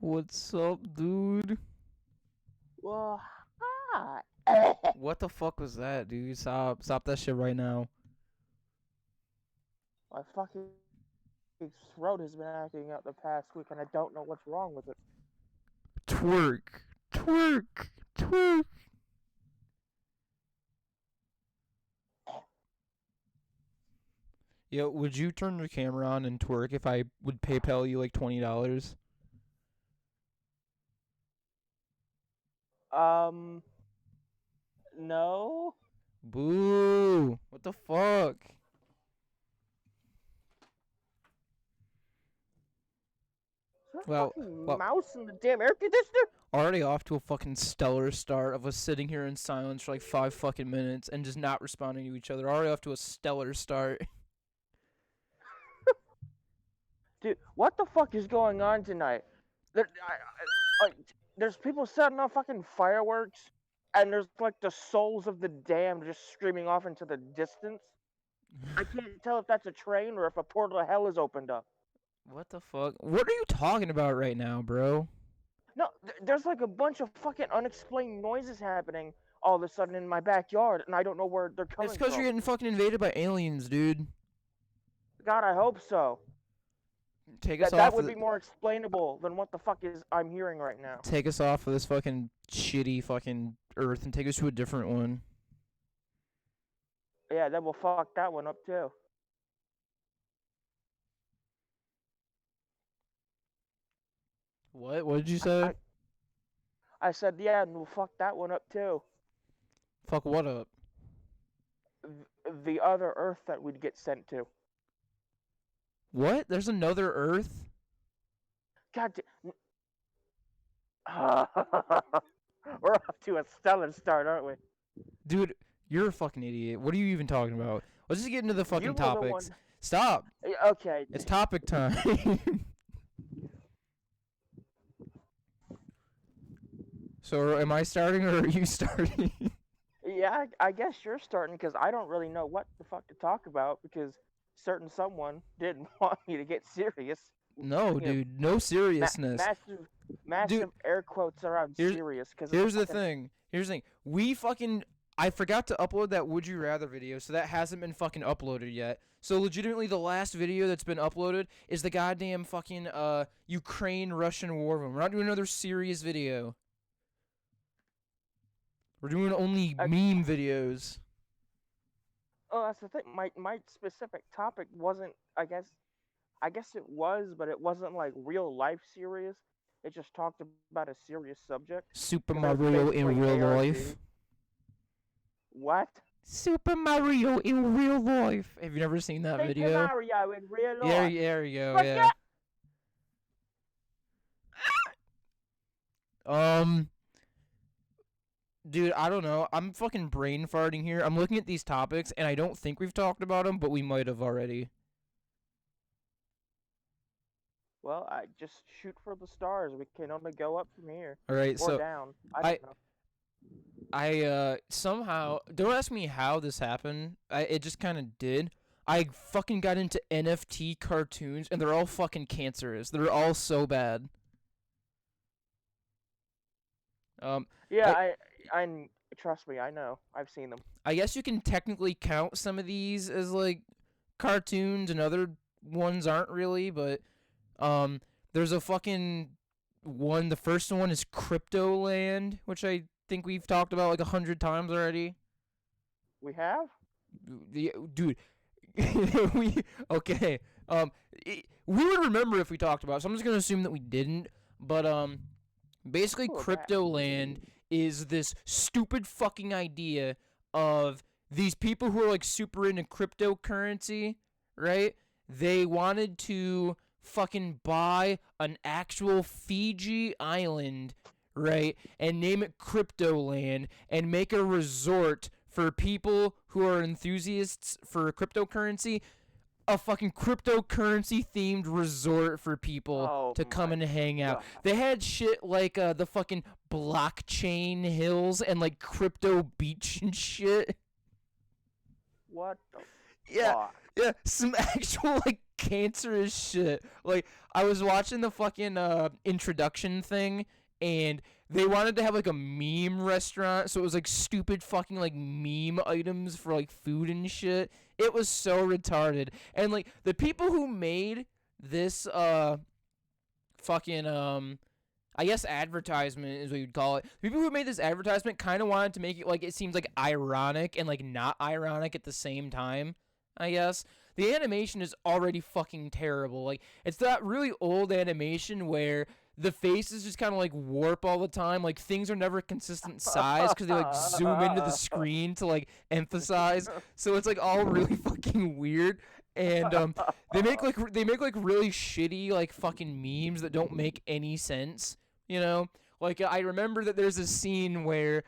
What's up, dude? Well, hi. What the fuck was that, dude? Stop that shit right now. My fucking throat has been acting up the past week, and I don't know what's wrong with it. Twerk, twerk, twerk. Yo, would you turn the camera on and twerk if I would PayPal you like $20? Um, no. Boo! What the fuck? Is there a Well, fucking well, mouse in the damn air conditioner? already off to a fucking stellar start of us sitting here in silence for like 5 fucking minutes and just not responding to each other. Already off to a stellar start. Dude, what the fuck is going on tonight? Like, there's people setting off fucking fireworks, and there's like the souls of the damned just screaming off into the distance. I can't tell if that's a train or if a portal to hell is opened up. What the fuck? What are you talking about right now, bro? No, there's like a bunch of fucking unexplained noises happening all of a sudden in my backyard, and I don't know where they're It's coming because you're from. getting fucking invaded by aliens, dude. God, I hope so. Take us That off would the be more explainable than what the fuck is I'm hearing right now. take us off of this fucking shitty fucking Earth and take us to a different one. Yeah, that will fuck that one up too. What? What did you I, say? I, I said, yeah, and we'll fuck that one up too. Fuck what up? The other Earth that we'd get sent to. What? There's another Earth? God, we're off to a stellar start, aren't we? Dude, you're a fucking idiot. What are you even talking about? Let's just get into the You fucking were the topics. one. Stop. Okay. It's topic time. So am I starting or are you starting? Yeah, I guess you're starting because I don't really know what the fuck to talk about because certain someone didn't want me to get serious. No, You know, dude. No seriousness. massive, Dude, massive air quotes around here's serious because of the here's the fucking. thing. Here's the thing. We fucking I forgot to upload that Would You Rather video, so that hasn't been fucking uploaded yet. So legitimately the last video that's been uploaded is the goddamn fucking Ukraine Russian war room. We're not doing another serious video. We're doing only Uh, meme videos. oh, that's the thing. My specific topic wasn't. I guess it was, but it wasn't like real life serious. It just talked about a serious subject Super because it was Mario in basically real ARG. life. What? Super Mario in real life. Have you never seen that Super video? Mario in real Yeah, life. there you go. But Yeah. yeah. Um, dude, I don't know. I'm fucking brain farting here. I'm looking at these topics, and I don't think we've talked about them, but we might have already. Well, I just shoot for the stars. We can only go up from here All right, or so down. I I don't know. somehow don't ask me how this happened. It just kind of did. I fucking got into NFT cartoons, and they're all fucking cancerous. They're all so bad. Um, Yeah, I I trust me. I know. I've seen them. I guess you can technically count some of these as like cartoons, and other ones aren't really. But um, there's a fucking one. The first one is Crypto Land, which I think we've talked about like 100 times already. We have. Dude, we okay. We would remember if we talked about it, so I'm just gonna assume that we didn't. But basically, Cool that. Crypto Land is this stupid fucking idea of these people who are like super into cryptocurrency, right? They wanted to fucking buy an actual Fiji island, right? And name it Crypto Land and make a resort for people who are enthusiasts for cryptocurrency, a fucking cryptocurrency themed resort for people Oh to come my and hang out. god. They had shit like the fucking blockchain hills and like crypto beach and shit. What the Yeah, fuck? yeah, some actual like cancerous shit. Like, I was watching the fucking introduction thing, and they wanted to have like a meme restaurant, so it was like stupid fucking like meme items for like food and shit. It was so retarded. And like the people who made this fucking I guess advertisement is what you'd call it. The people who made this advertisement kind of wanted to make it like it seems like ironic and like not ironic at the same time, I guess. The animation is already fucking terrible. Like, it's that really old animation where the faces just kind of like warp all the time. Like, things are never consistent size because they like zoom into the screen to like emphasize. So it's like all really fucking weird. And they make like really shitty like fucking memes that don't make any sense. You know, like I remember that there's a scene where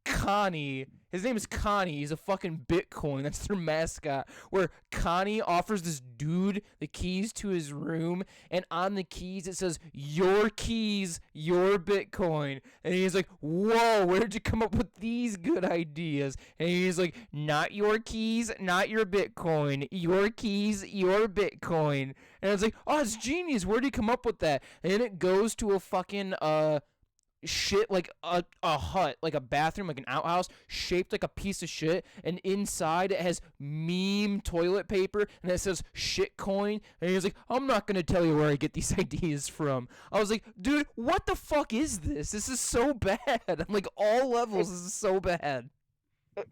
Connie, his name is Connie, he's a fucking Bitcoin, that's their mascot, where Connie offers this dude the keys to his room, and on the keys it says, your keys, your Bitcoin, and he's like, whoa, where did you come up with these good ideas? And he's like, not your keys, not your Bitcoin, your keys, your Bitcoin, and it's like, oh, it's genius, where did you come up with that? And then it goes to a fucking, shit, like a hut, like a bathroom, like an outhouse shaped like a piece of shit, and inside it has meme toilet paper and it says shitcoin, and he's like, I'm not gonna tell you where I get these ideas from. I was like, dude, what the fuck is this? This is so bad. I'm like, all levels, this is so bad.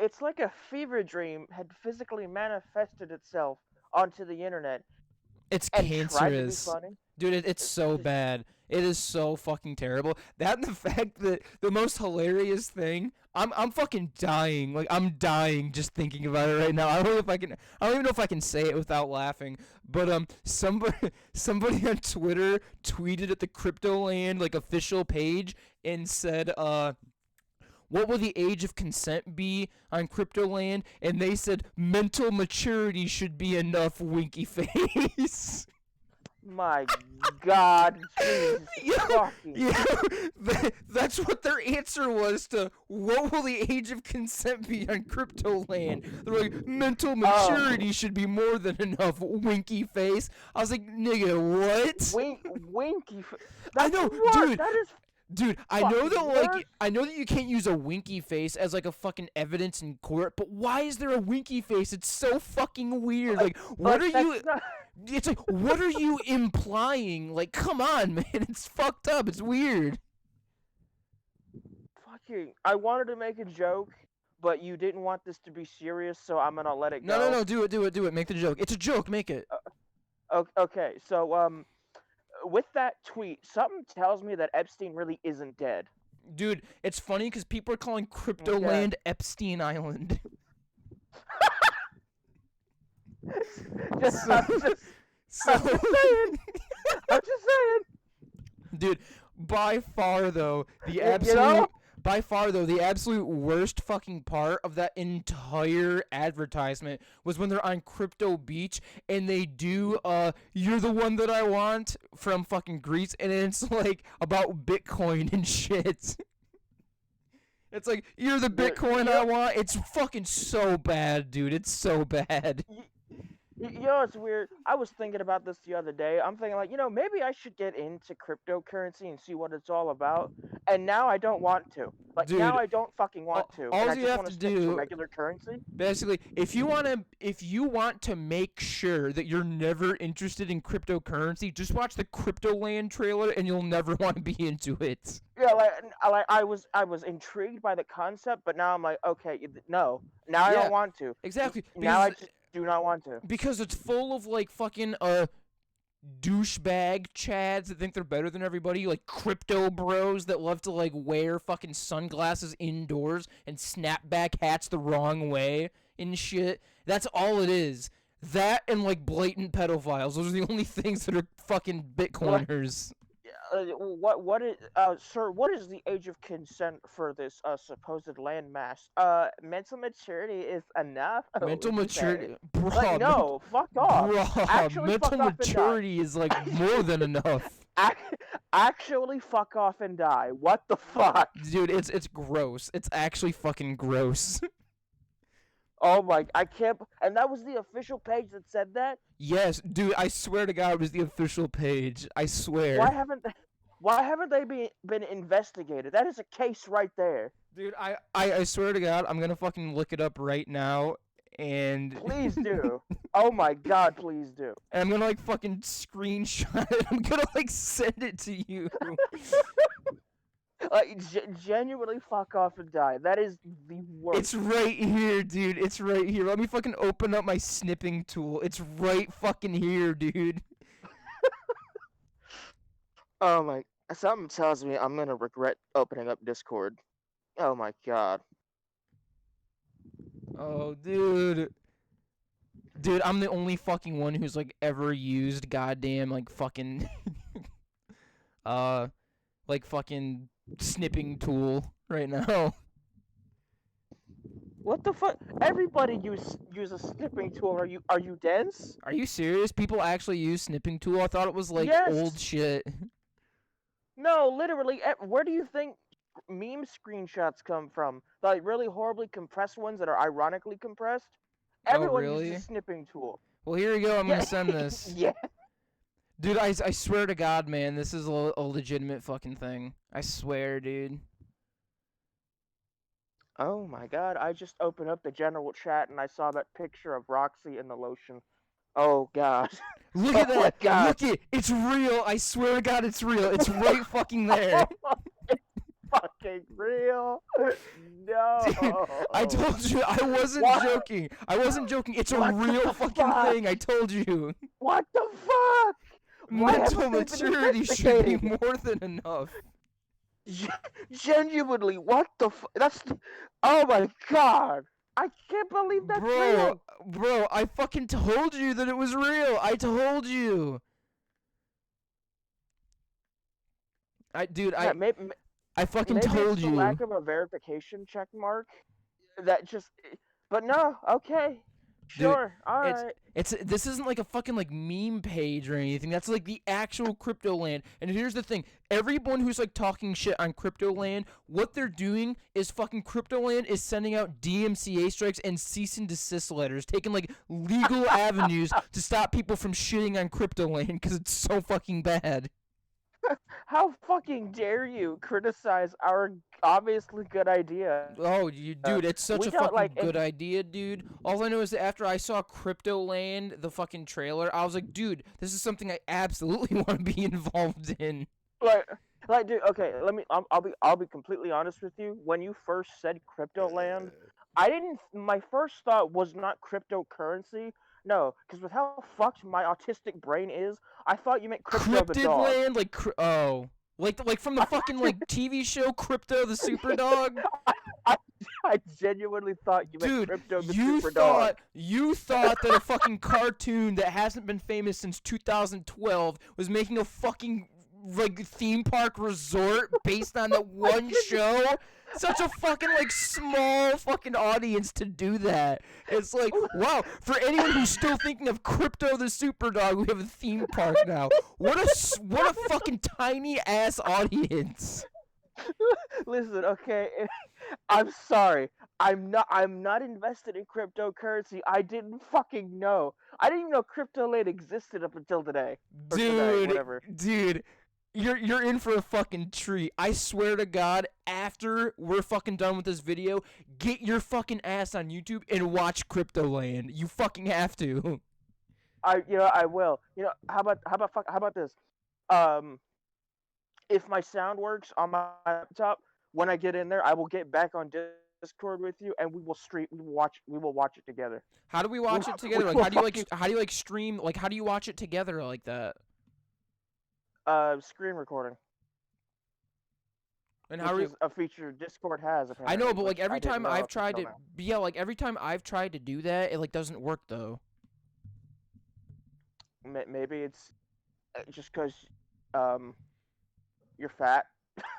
It's like a fever dream had physically manifested itself onto the internet It's and tried to be cancerous. funny. Dude, it's so bad. It is so fucking terrible. That and the fact that the most hilarious thing, I'm fucking dying. Like, I'm dying just thinking about it right now. I don't even know if I can say it without laughing. But somebody on Twitter tweeted at the Cryptoland like official page and said what will the age of consent be on Cryptoland? And they said mental maturity should be enough, winky face. My God, Jesus fucking. Yeah, that's what their answer was to what will the age of consent be on Cryptoland. They're like, mental maturity should be more than enough, winky face. I was like, nigga, what? Winky. I know, dude. That is. Dude, I know that you can't use a winky face as like a fucking evidence in court, but why is there a winky face? It's so fucking weird. Like, what are you? It's like, what are you implying? Like, come on, man. It's fucked up. It's weird. Fucking. I wanted to make a joke, but you didn't want this to be serious, so I'm gonna let it go. No. Do it. Make the joke. It's a joke. Make it. Okay. So with that tweet, something tells me that Epstein really isn't dead. Dude, it's funny because people are calling Cryptoland Epstein Island. I'm just saying. Dude, by far though, the absolute worst fucking part of that entire advertisement was when they're on Crypto Beach and they do You're the One That I Want from fucking Greece, and it's like about Bitcoin and shit. It's like, you're the Bitcoin I want. It's fucking so bad, dude. It's so bad. You know, it's weird. I was thinking about this the other day. I'm thinking, like, maybe I should get into cryptocurrency and see what it's all about. And now I don't want to. Like, dude, now I don't fucking want to. All you have to do, regular currency. Basically, if you want to make sure that you're never interested in cryptocurrency, just watch the Cryptoland trailer, and you'll never want to be into it. Yeah, like I was intrigued by the concept, but now I'm like, okay, no. Now I don't want to. Exactly. Now I just do not want to. Because it's full of like fucking douchebag chads that think they're better than everybody, like crypto bros that love to like wear fucking sunglasses indoors and snapback hats the wrong way and shit. That's all it is. That and like blatant pedophiles. Those are the only things that are fucking Bitcoiners. What is sir, what is the age of consent for this supposed landmass? Mental maturity is enough. Mental maturity, bro. Like, no, fuck off. Bro, actually, mental maturity is like more than enough. Actually, fuck off and die. What the fuck, dude? It's gross. It's actually fucking gross. Oh my! I can't. And that was the official page that said that. Yes, dude, I swear to God it was the official page. I swear. Why haven't they been investigated? That is a case right there. Dude, I swear to God, I'm gonna fucking look it up right now and Please do. Oh my God, please do. and I'm gonna like fucking screenshot it. I'm gonna like send it to you. Genuinely fuck off and die. That is the worst. It's right here, dude. It's right here. Let me fucking open up my snipping tool. It's right fucking here, dude. Oh my. Something tells me I'm gonna regret opening up Discord. Oh my God. Oh, dude. Dude, I'm the only fucking one who's like ever used goddamn like fucking like fucking snipping tool right now. What the fuck? Everybody use a snipping tool. Are you dense? Are you serious? People actually use snipping tool? I thought it was like Yes. old shit. No, literally. Where do you think meme screenshots come from? The like, really horribly compressed ones that are ironically compressed? Oh, Everyone really? uses a snipping tool. Well, here we go. I'm Yeah. gonna send this. Yeah. Dude, I swear to God, man, this is a legitimate fucking thing. I swear, dude. Oh my God! I just opened up the general chat and I saw that picture of Roxy in the lotion. Oh God! Look at Oh my that! God! Look it! It's real! I swear to God, it's real! It's right fucking there! It's fucking real! No! Dude, I told you, I wasn't What? joking! I wasn't joking! It's a What real the fucking fuck? thing! I told you! What the fuck? Why Mental haven't they been maturity should be investigating? more than enough. Genuinely, what the that's. Oh my God! I can't believe that's real! Bro, I fucking told you that it was real! I told you! Dude, Yeah, I fucking maybe told it's the you. lack of a verification check mark that just. But no, okay, Dude, sure, all right. this isn't like a fucking like meme page or anything. That's like the actual crypto land. And here's the thing: everyone who's like talking shit on crypto land, what they're doing is fucking crypto land is sending out DMCA strikes and cease and desist letters, taking like legal avenues to stop people from shitting on crypto land because it's so fucking bad. How fucking dare you criticize our obviously good idea? Oh, dude, it's such We a don't fucking like good idea, dude. All I know is that after I saw Crypto Land, the fucking trailer, I was like, dude, this is something I absolutely want to be involved in. like, dude. Okay, I'll be completely honest with you. When you first said crypto land, I didn't. My first thought was not cryptocurrency. No, because with how fucked my autistic brain is, I thought you meant crypto the Cryptid dog. Land, like, like from the fucking like TV show Crypto the Super Dog. I genuinely thought you meant Dude, crypto the super dog. you thought that a fucking cartoon that hasn't been famous since 2012 was making a fucking like theme park resort based on that one show. Such a fucking like small fucking audience to do that. It's like, wow, for anyone who's still thinking of Crypto the Super Dog, we have a theme park now. What a fucking tiny ass audience. Listen, okay, I'm sorry. I'm not invested in cryptocurrency. I didn't fucking know. I didn't even know crypto land existed up until today. Or today, whatever. Dude, you're in for a fucking treat. I swear to God, after we're fucking done with this video, get your fucking ass on YouTube and watch Crypto Land. You fucking have to. I will. How about this? If my sound works on my laptop, when I get in there, I will get back on Discord with you, and we will watch it together. How do we watch it together? Like, how do you like stream? Like, how do you watch it together like that? Screen recording. And which is a feature Discord has. Apparently, I know, but like every time I've tried to, yeah, like every time I've tried to do that, it like doesn't work though. Maybe it's just because you're fat.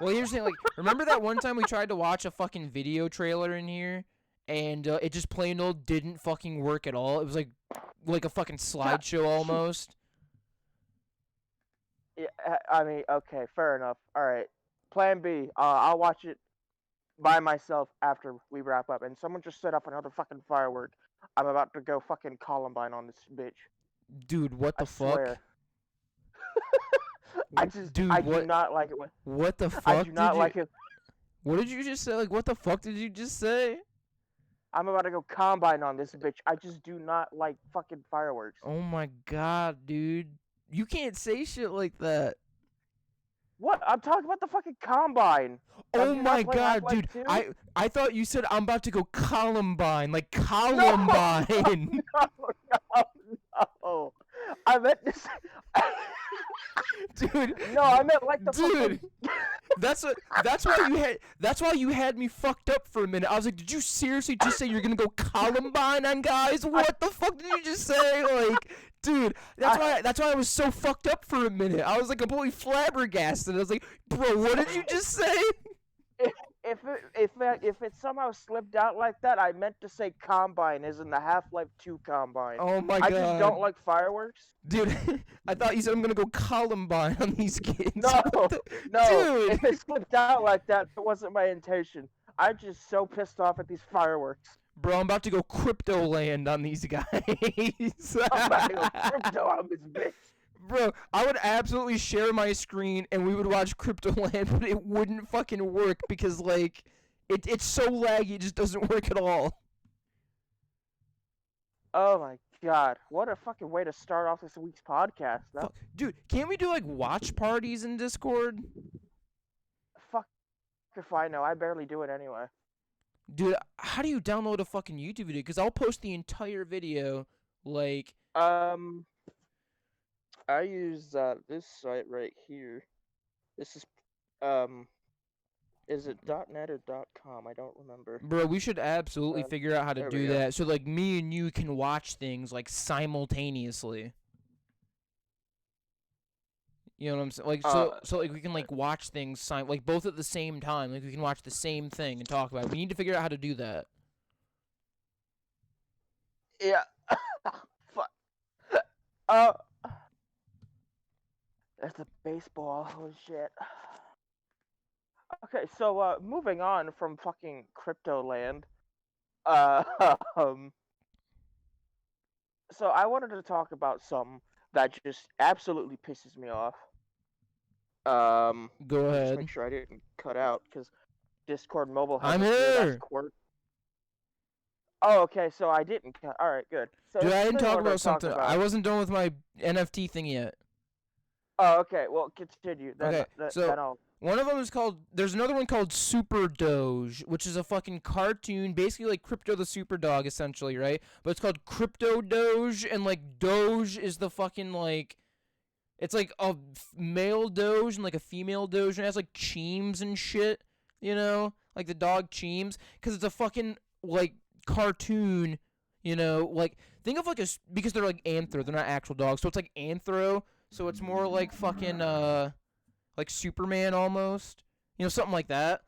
Well, here's the thing, like, remember that one time we tried to watch a fucking video trailer in here, and it just plain old didn't fucking work at all. It was like a fucking slideshow almost. Yeah, I mean, okay, fair enough. All right, Plan B. I'll watch it by myself after we wrap up. And someone just set up another fucking firework. I'm about to go fucking Columbine on this bitch. Dude, what I the fuck? swear. Dude, I do not like it when what the I fuck do did not you? like it. What did you just say? Like, what the fuck did you just say? I'm about to go combine on this bitch. I just do not like fucking fireworks. Oh my god, dude. You can't say shit like that. What? I'm talking about the fucking combine. Oh Do you not my play god, Half-Life dude. 2? I thought you said I'm about to go Columbine, like No, Columbine. no, no, no. I meant to say. Dude, No, I meant like the fucking. dude. That's why you had me fucked up for a minute. I was like, did you seriously just say you're gonna go Columbine on guys? What the fuck did you just say? Like, dude, that's why I was so fucked up for a minute. I was like completely flabbergasted. I was like, bro, what did you just say? If it somehow slipped out like that, I meant to say combine, as in the Half-Life 2 combine. Oh my I just god. don't like fireworks. Dude, I thought you said I'm gonna go Columbine on these kids. No, What the- no. Dude. If it slipped out like that, it wasn't my intention. I'm just so pissed off at these fireworks. Bro, I'm about to go crypto land on these guys. I'm about to go crypto on this bitch. Bro, I would absolutely share my screen and we would watch Crypto Land, but it wouldn't fucking work because, like, it's so laggy, it just doesn't work at all. Oh my god, what a fucking way to start off this week's podcast. Fuck. Dude, can't we do, like, watch parties in Discord? Fuck if I know. I barely do it anyway. Dude, how do you download a fucking YouTube video? Because I'll post the entire video, like... I use this site right here. This is it .net or .com? I don't remember. Bro, we should absolutely figure out how to do go. that so, like, me and you can watch things, like, simultaneously. You know what I'm saying? Like, so like, we can, like, watch things, like, both at the same time. Like, we can watch the same thing and talk about it. We need to figure out how to do that. Yeah. Fuck. That's a baseball. Holy shit. Okay, so moving on from fucking crypto land. So I wanted to talk about something that just absolutely pisses me off. Go Just ahead. make sure I didn't cut out because Discord mobile has I'm a weird-ass here. quirk. Oh, okay, so I didn't cut. All right, good. So Dude, this I is didn't the thing I talk wanted about to talk something. about. I wasn't done with my NFT thing yet. Oh, okay. Well, continue. Then, Okay, so then I'll. one of them is called. There's another one called Super Doge, which is a fucking cartoon, basically like Crypto the Super Dog, essentially, right? But it's called Crypto Doge, and like Doge is the fucking like. It's like a male Doge and like a female Doge, and it has like cheems and shit, you know, like the dog cheems, because it's a fucking like cartoon, you know, like think of like because they're like anthro, they're not actual dogs, so it's like anthro, so it's more like fucking like Superman almost, you know, something like that.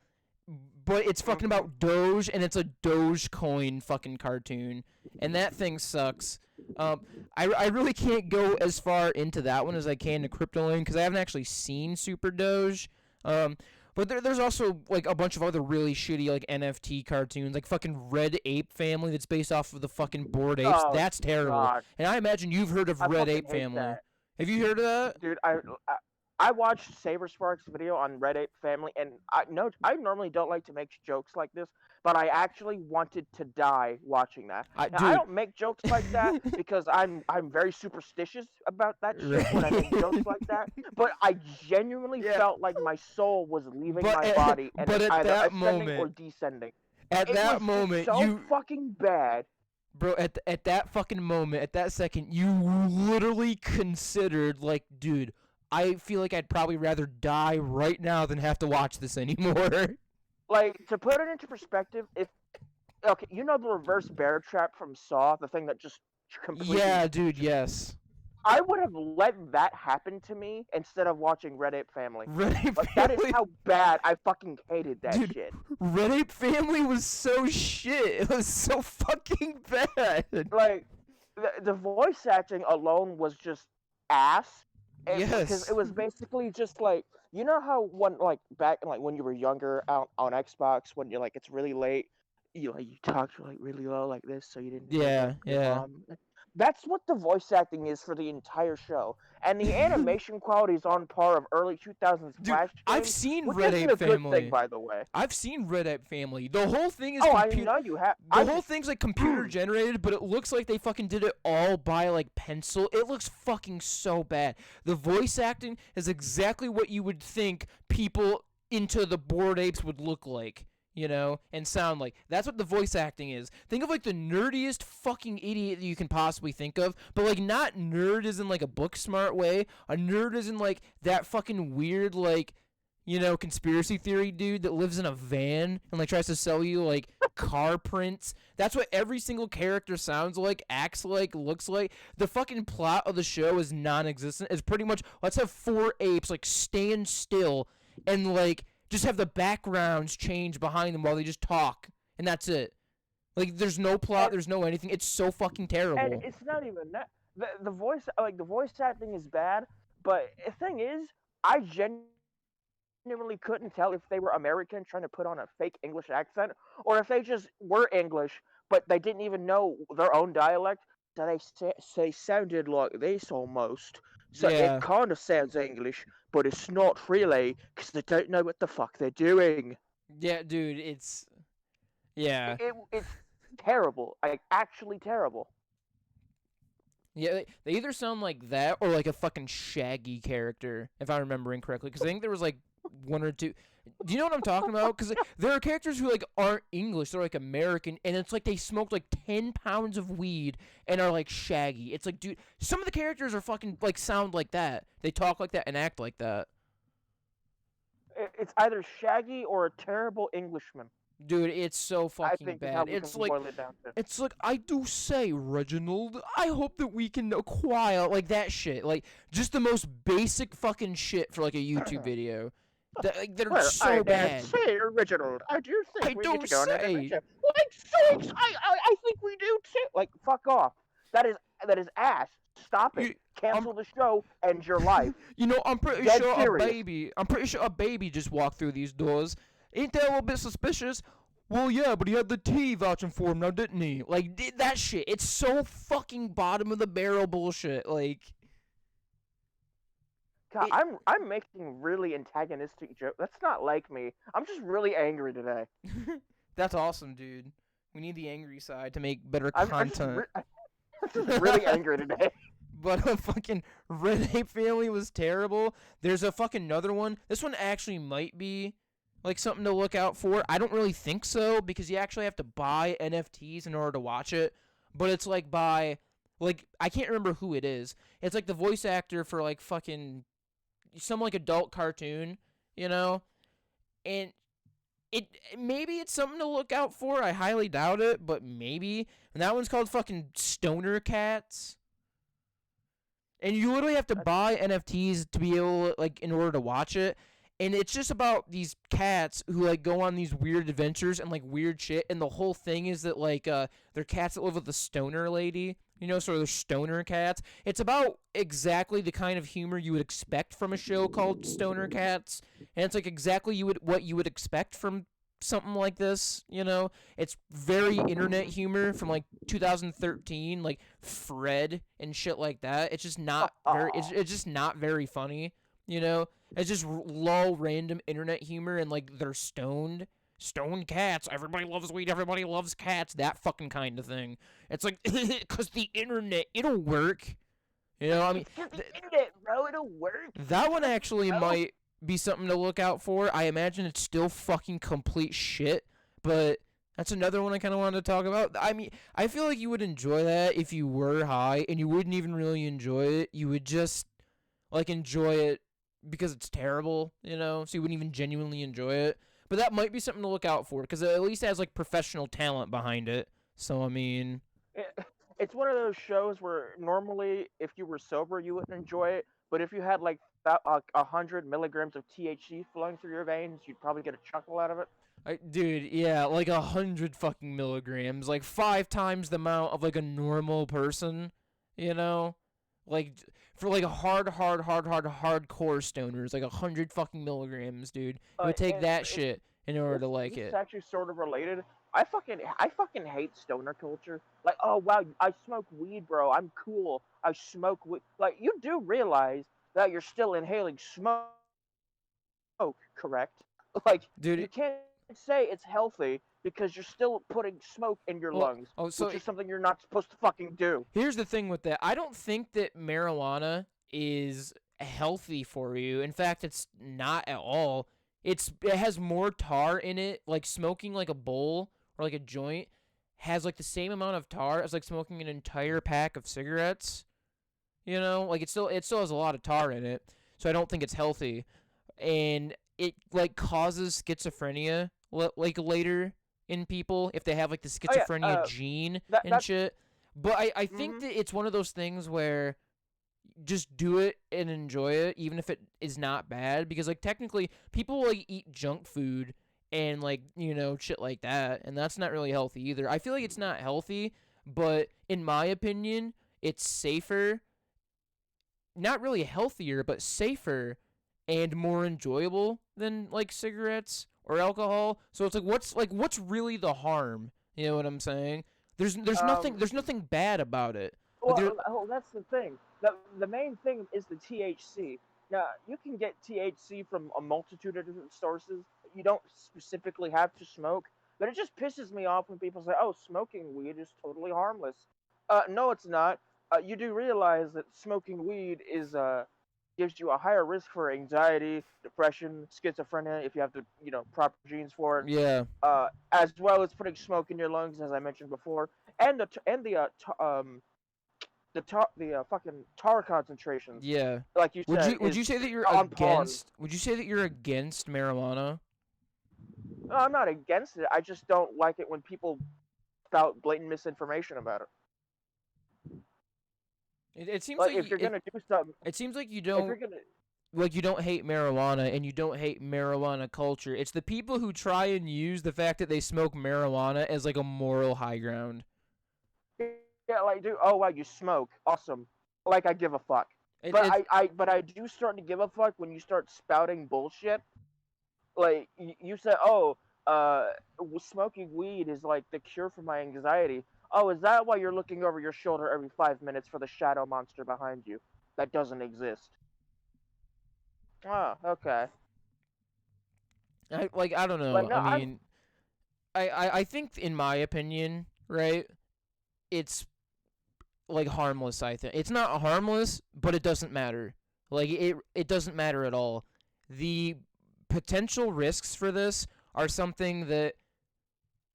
But it's fucking about Doge, and it's a Dogecoin fucking cartoon, and that thing sucks. I really can't go as far into that one as I can to Crypto Lane because I haven't actually seen Super Doge. But there's also like a bunch of other really shitty like NFT cartoons, like fucking Red Ape Family that's based off of the fucking Bored Apes. Oh, That's terrible. God. And I imagine you've heard of I Red fucking Ape hate Family. that. Have you heard of that? Dude, I watched Saber Sparks' video on Red Ape Family, and I normally don't like to make jokes like this, but I actually wanted to die watching that. Now, I Dude. don't make jokes like that because I'm very superstitious about that shit when I make jokes like that. But I genuinely felt like my soul was leaving my body and but it's at either that ascending moment, or descending. At It that was moment, just so you fucking bad. Bro, at that fucking moment, at that second, you literally considered like, dude, I feel like I'd probably rather die right now than have to watch this anymore. Like, to put it into perspective, okay, you know the reverse bear trap from Saw, the thing that just completely. Yeah, dude, yes. I would have let that happen to me instead of watching Red Ape Family. Red Ape Like, Family. that is how bad I fucking hated that Dude, shit. Red Ape Family was so shit. It was so fucking bad. Like, the voice acting alone was just ass. Yes. Because it was basically just like, you know how back when you were younger out on Xbox, when you're like it's really late, you talked like really low like this so you didn't wake up your mom. That's what the voice acting is for the entire show. And the animation quality is on par of early 2000s Dude, Flash I've games, seen which Red isn't Ape a good thing, Family. by the way. I've seen Red Ape Family. The whole thing is Oh, I know you have. The whole thing's like computer generated, but it looks like they fucking did it all by like pencil. It looks fucking so bad. The voice acting is exactly what you would think people into the Bored Apes would look like, you know, and sound like. That's what the voice acting is. Think of like the nerdiest fucking idiot that you can possibly think of, but like not nerd as in like a book smart way. A nerd as in like that fucking weird like, you know, conspiracy theory dude that lives in a van and like tries to sell you like car prints. That's what every single character sounds like, acts like, looks like. The fucking plot of the show is non-existent. It's pretty much let's have 4 apes like stand still and like just have the backgrounds change behind them while they just talk, and that's it. Like there's no plot, there's no anything. It's so fucking terrible. And it's not even that. The voice, like the voice acting, is bad. But the thing is, I genuinely couldn't tell if they were American trying to put on a fake English accent, or if they just were English, but they didn't even know their own dialect. So they sounded like this almost. So Yeah. it kind of sounds English, but it's not really, because they don't know what the fuck they're doing. Yeah, dude, it's yeah. It's terrible, like actually terrible. Yeah, they either sound like that or like a fucking Shaggy character, if I'm remembering correctly. Because I think there was like one or two. Do you know what I'm talking about? Because there are characters who like aren't English; they're like American, and it's like they smoked like 10 pounds of weed and are like Shaggy. It's like, dude, some of the characters are fucking like sound like that. They talk like that and act like that. It's either Shaggy or a terrible Englishman. Dude, it's so I fucking think is how bad. we can boil it down to. It's like I do say, Reginald. I hope that we can acquire like that shit. Like just the most basic fucking shit for like a YouTube video. That like they're Well, so I bad. say, Reginald, I do think I we do need to go on an say. adventure. Like, thanks, I think we do too. Like, fuck off. That is ass. Stop it. Cancel the show. End your life. You know, I'm pretty Dead sure serious. I'm pretty sure a baby just walked through these doors. Ain't that a little bit suspicious? Well, yeah, but he had the tea vouching for him now, didn't he? Like, did that shit. It's so fucking bottom of the barrel bullshit. Like, God, I'm making really antagonistic jokes. That's not like me. I'm just really angry today. that's awesome, dude. We need the angry side to make better I'm content. just really angry today. But a fucking Red Ape Family was terrible. There's a fucking another one. This one actually might be like something to look out for. I don't really think so because you actually have to buy NFTs in order to watch it. But it's like by like I can't remember who it is. It's like the voice actor for like fucking some like adult cartoon, you know? And it maybe it's something to look out for. I highly doubt it, but maybe. And that one's called fucking Stoner Cats. And you literally have to buy NFTs to be able to, like in order to watch it. And it's just about these cats who like go on these weird adventures and like weird shit. And the whole thing is that like they're cats that live with the stoner lady. You know, so they're stoner cats. It's about exactly the kind of humor you would expect from a show called Stoner Cats. And it's like exactly what you would expect from something like this, you know? It's very internet humor from like 2013, like Fred and shit like that. It's just not very it's just not very funny, you know? It's just low random internet humor and like they're stoned cats. Everybody loves weed, everybody loves cats, that fucking kind of thing. It's like cuz the internet, it'll work. You know, I mean, the internet, bro, it'll work. That one actually might be something to look out for. I imagine it's still fucking complete shit, but that's another one I kind of wanted to talk about. I mean, I feel like you would enjoy that if you were high, and you wouldn't even really enjoy it. You would just, like, enjoy it because it's terrible, you know? So you wouldn't even genuinely enjoy it. But that might be something to look out for, because it at least has, like, professional talent behind it. So, I mean... It's one of those shows where normally, if you were sober, you wouldn't enjoy it. But if you had, like, 100 milligrams of THC flowing through your veins, you'd probably get a chuckle out of it. Dude, yeah, like 100 fucking milligrams, like 5 times the amount of like a normal person, you know, like for like a hardcore stoners, like 100 fucking milligrams, dude. It would take that shit in order to like this it. is actually sort of related. I fucking hate stoner culture. Like, oh wow, I smoke weed, bro. I'm cool. I smoke weed. Like, you do realize that you're still inhaling smoke, correct? Like, you Dude. can't say it's healthy because you're still putting smoke in your Well, lungs, oh, so which is something you're not supposed to fucking do. here's the thing with that. I don't think that marijuana is healthy for you. In fact, it's not at all. It has more tar in it. Like smoking like a bowl or like a joint has like the same amount of tar as like smoking an entire pack of cigarettes. You know, like it still has a lot of tar in it. So I don't think it's healthy. And it like causes schizophrenia like later in people if they have like the Oh yeah, schizophrenia gene that and that's shit. But I think mm-hmm. that it's one of those things where just do it and enjoy it even if it is not bad because like technically people like eat junk food and like shit like that and that's not really healthy either. I feel like it's not healthy, but in my opinion it's safer, not really healthier, but safer and more enjoyable than like cigarettes or alcohol. So it's like what's really the harm? You know what I'm saying? There's nothing um there's nothing bad about it. Like there well, that's the thing. The main thing is the THC. Now, you can get THC from a multitude of different sources. You don't specifically have to smoke, but it just pisses me off when people say, "Oh, smoking weed is totally harmless." No, it's not. You do realize that smoking weed is gives you a higher risk for anxiety, depression, schizophrenia if you have the proper genes for it, yeah. as well as putting smoke in your lungs, as I mentioned before, and the fucking tar concentrations, Yeah. like you Would said, you would is you say that you're on par. against would you say that you're against marijuana? No, I'm not against it. I just don't like it when people spout blatant misinformation about it. It seems Like, like if you're gonna do something, it seems like if you're gonna, you don't hate marijuana and you don't hate marijuana culture. It's the people who try and use the fact that they smoke marijuana as like a moral high ground. yeah, like, dude, oh wow, you smoke, awesome. Like, I give a fuck. It, But it I do start to give a fuck when you start spouting bullshit. Like, you said, oh, smoking weed is like the cure for my anxiety. Oh, is that why you're looking over your shoulder every 5 minutes for the shadow monster behind you that doesn't exist? Oh, okay. I don't Like, know. no, I I'm mean, I think in my opinion, right? It's like harmless. I think it's not harmless, but it doesn't matter. Like it doesn't matter at all. The potential risks for this are something that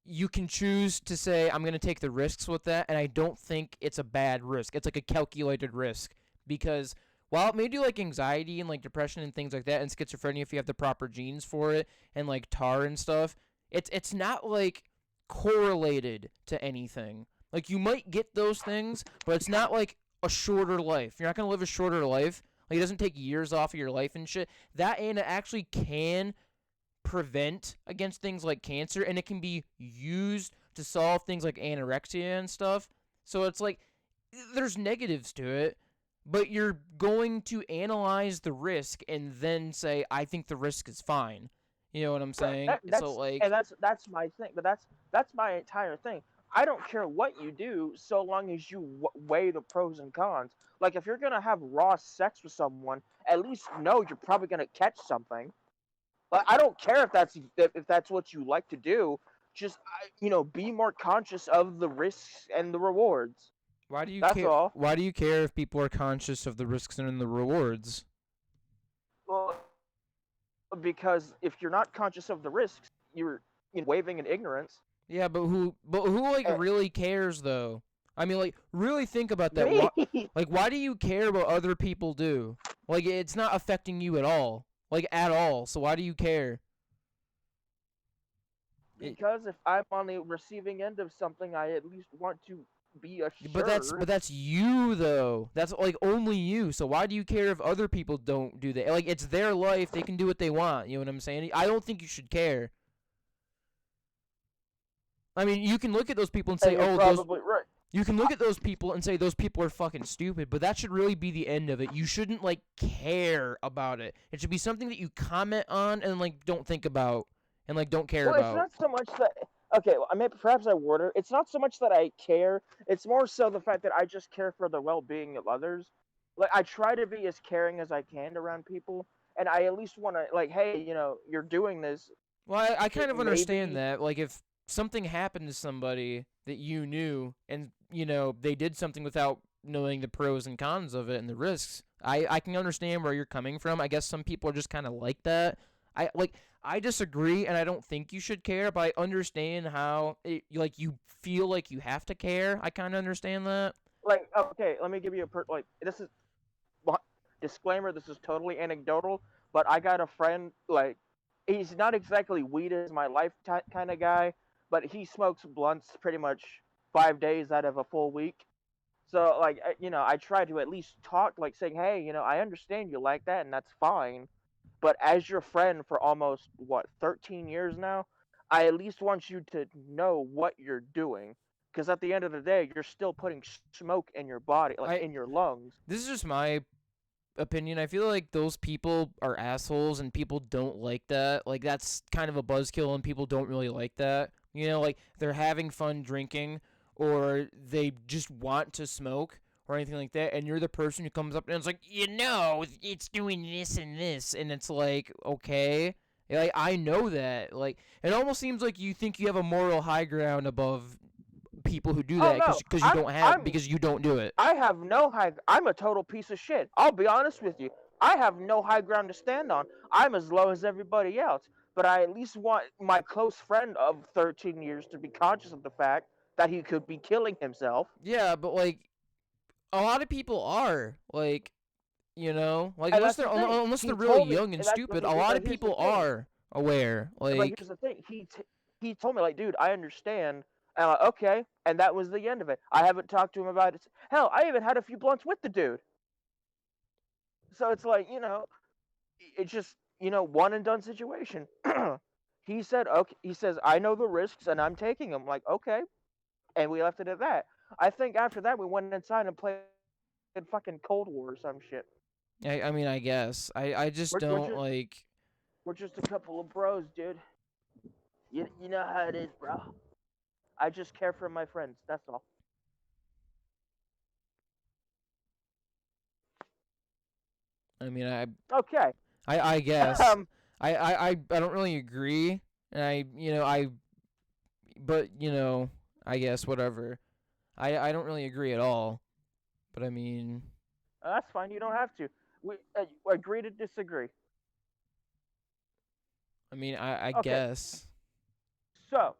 you can choose to say I'm going to take the risks with that, and I don't think it's a bad risk. It's like a calculated risk because while it may do like anxiety and like depression and things like that and schizophrenia if you have the proper genes for it and like tar and stuff, it's not like correlated to anything. Like you might get those things, but it's not like a shorter life. You're not going to live a shorter life. Like it doesn't take years off of your life and shit. That and it actually can prevent against things like cancer and it can be used to solve things like anorexia and stuff. So it's like there's negatives to it, but you're going to analyze the risk and then say I think the risk is fine. You know what I'm right. saying? So like That's my thing. But that's my entire thing. I don't care what you do, so long as you weigh the pros and cons. Like, if you're gonna have raw sex with someone, at least know you're probably gonna catch something. Like, I don't care if that's what you like to do. Just be more conscious of the risks and the rewards. why do you That's care all. why do you care if people are conscious of the risks and the rewards? Well, because if you're not conscious of the risks, you're waving in ignorance. Yeah, but who like Uh, really cares though? I mean, like really think about that. me, Why do you care what other people do? Like it's not affecting you at all. Like at all. So why do you care? It, because if I'm on the receiving end of something, I at least want to be but that's assured. but that's you though. That's like only you. So why do you care if other people don't do that? Like it's their life. They can do what they want. You know what I'm saying? I don't think you should care. I mean, you can look at those people and say, And you're "Oh, those." probably right. You can look at those people and say those people are fucking stupid, but that should really be the end of it. You shouldn't like care about it. It should be something that you comment on and like don't think about and like don't care Well, it's about. not so much that. okay, well, I mean, perhaps I word it. It's not so much that I care. It's more so the fact that I just care for the well-being of others. Like I try to be as caring as I can around people, and I at least want to like, hey, you're doing this. Well, I kind of understand Maybe that. Like, if something happened to somebody that you knew and, they did something without knowing the pros and cons of it and the risks, I can understand where you're coming from. I guess some people are just kind of like that. I disagree, and I don't think you should care, but I understand how, you feel like you have to care. I kind of understand that. like okay, let me give you like this is well, disclaimer. This is totally anecdotal, but I got a friend like he's not exactly weed is my life kind of guy, but he smokes blunts pretty much 5 days out of a full week. So like I try to at least talk like saying, hey, I understand you like that and that's fine, but as your friend for almost what 13 years now, I at least want you to know what you're doing because at the end of the day, you're still putting smoke in your body, like I in your lungs. This is just my opinion. I feel like those people are assholes and people don't like that. Like, that's kind of a buzzkill and people don't really like that. Like, they're having fun drinking or they just want to smoke or anything like that, and you're the person who comes up and it's like, it's doing this and this, and it's like, okay. Like, I know that. Like, it almost seems like you think you have a moral high ground above people who do Oh that no, because you don't have because you don't do it. I have no high. I'm a total piece of shit. I'll be honest with you. I have no high ground to stand on. I'm as low as everybody else. But I at least want my close friend of 13 years to be conscious of the fact that he could be killing himself. Yeah, but like a lot of people are like, like And unless that's they're the thing. unless He they're really told me. young and And that's stupid, a lot but of here's the people thing. are aware. But Like, here's the thing. He told me like, dude, I understand. And I'm like, okay. And that was the end of it. I haven't talked to him about it. Hell, I even had a few blunts with the dude. So it's like, it's just one and done situation. He said, okay. He says, I know the risks and I'm taking them. Like, okay. And we left it at that. I think after that we went inside and played fucking Cold War or some shit. I mean, I guess I just We're don't just like. we're just a couple of bros, dude. You know how it is, bro. I just care for my friends. That's all. I mean, Okay. I guess Um. I don't really agree, and but I guess whatever. I don't really agree at all, but I mean, That's fine. You don't have to. We agree to disagree. I Okay. guess. So,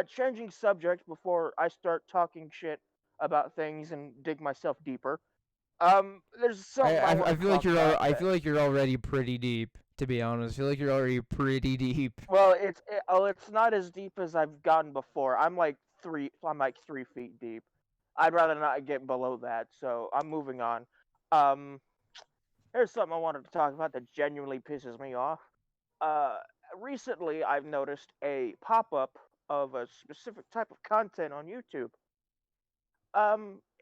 changing subject before I start talking shit about things and dig myself deeper. There's something I want I to feel like talk about. I feel like you're already pretty deep. To be honest, I feel like you're already pretty deep. Well, it's not as deep as I've gotten before. I'm like 3 feet deep. I'd rather not get below that, so I'm moving on. Um, Here's something I wanted to talk about that genuinely pisses me off. Uh, Recently I've noticed a pop up of a specific type of content on YouTube.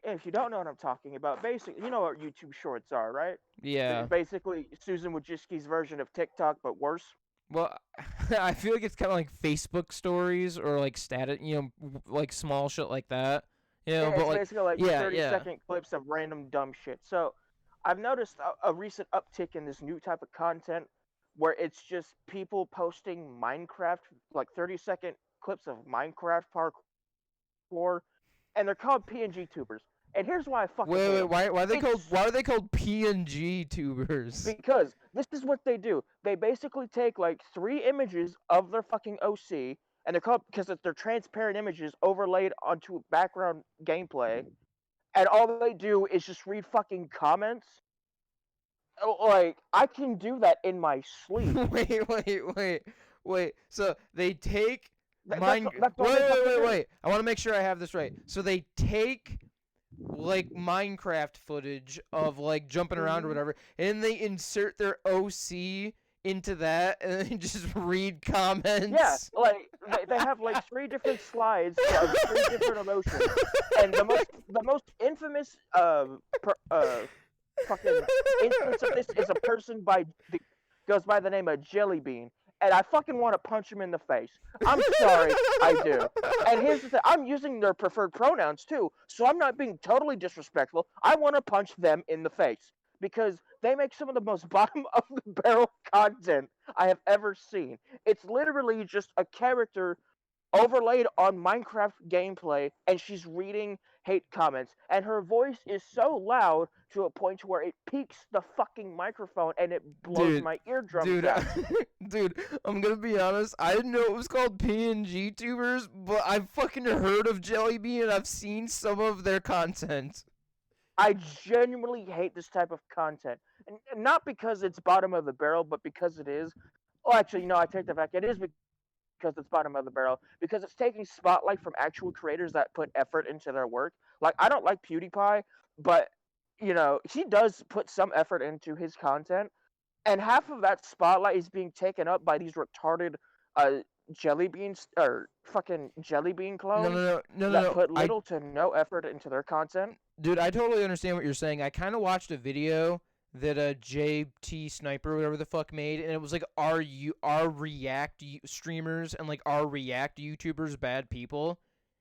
If you don't know what I'm talking about, basically, you know what YouTube Shorts are, right? Yeah. Basically, Susan Wojcicki's version of TikTok, but worse. Well, I feel like it's kind of like Facebook stories or like status, like small shit like that. But It's like, basically like yeah, 30-second clips of random dumb shit. So I've noticed a recent uptick in this new type of content where it's just people posting Minecraft, like 30-second clips of Minecraft parkour, and they're called PNG tubers. And here's why I fucking hate wait, them. why are they called PNG tubers? Because this is what they do. They basically take like 3 images of their fucking OC, and they're called because they're transparent images overlaid onto background gameplay, and all they do is just read fucking comments. Like I can do that in my sleep. Wait. So they take That's all they fucking do. wait. I want to make sure I have this right. So they take like Minecraft footage of like jumping around or whatever, and they insert their OC into that, and then just read comments. Yeah, like they have like 3 different slides of 3 different emotions, and the most infamous fucking instance of this is a person goes by the name of Jellybean, and I fucking want to punch him in the face. I'm sorry, I do. And here's the thing: I'm using their preferred pronouns too, so I'm not being totally disrespectful. I want to punch them in the face because they make some of the most bottom of the barrel content I have ever seen. It's literally just a character overlaid on Minecraft gameplay, and she's reading hate comments, and her voice is so loud to a point to where it peaks the fucking microphone and it blows Dude, my eardrums dude, out. dude, I'm gonna be honest. I didn't know it was called PNG tubers, but I've fucking heard of Jellybean and I've seen some of their content. I genuinely hate this type of content, and not because it's bottom of the barrel, but because it is. Oh, actually, no, I take that back. It is because it's bottom of the barrel, because it's taking spotlight from actual creators that put effort into their work. Like, I don't like PewDiePie, but he does put some effort into his content, and half of that spotlight is being taken up by these retarded uh jelly beans or fucking jelly bean No, clones no, no, no, no, that no. put little to no effort into their content. Dude, I totally understand what you're saying. I kind of watched a video that JT Sniper, whatever the fuck, made, and it was like, are React streamers and like are React YouTubers bad people?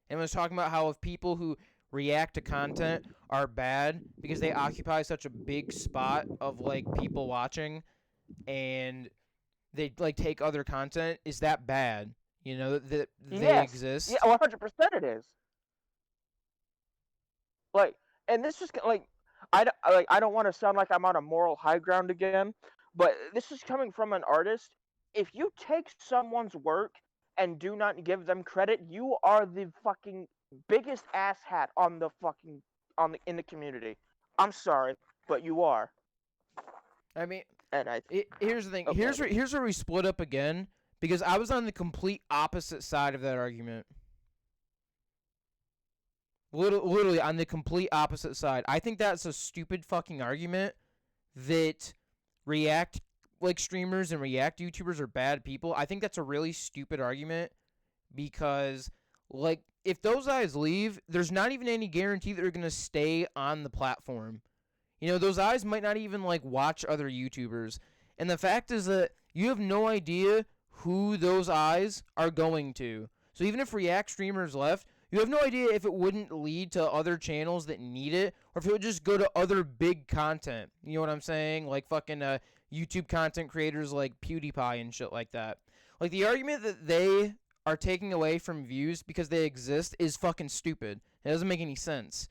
And it was talking about how if people who react to content are bad because they occupy such a big spot of like people watching, and they like take other content, is that bad? You know that they Yes, yeah, exist. 100% it is. Like, and this is like, I don't want to sound like I'm on a moral high ground again, but this is coming from an artist. If you take someone's work and do not give them credit, you are the fucking biggest asshat on the fucking in the community. I'm sorry, but you are. I mean, And here's the thing. okay. Here's where we split up again, because I was on the complete opposite side of that argument. Literally on the complete opposite side. I think that's a stupid fucking argument that React like streamers and React YouTubers are bad people. I think that's a really stupid argument because like if those guys leave, there's not even any guarantee that they're going to stay on the platform. You know, those eyes might not even like watch other YouTubers. And the fact is that you have no idea who those eyes are going to. So even if React streamers left, you have no idea if it wouldn't lead to other channels that need it, or if it would just go to other big content. You know what I'm saying? Like fucking YouTube content creators like PewDiePie and shit like that. Like the argument that they are taking away from views because they exist is fucking stupid. It doesn't make any sense.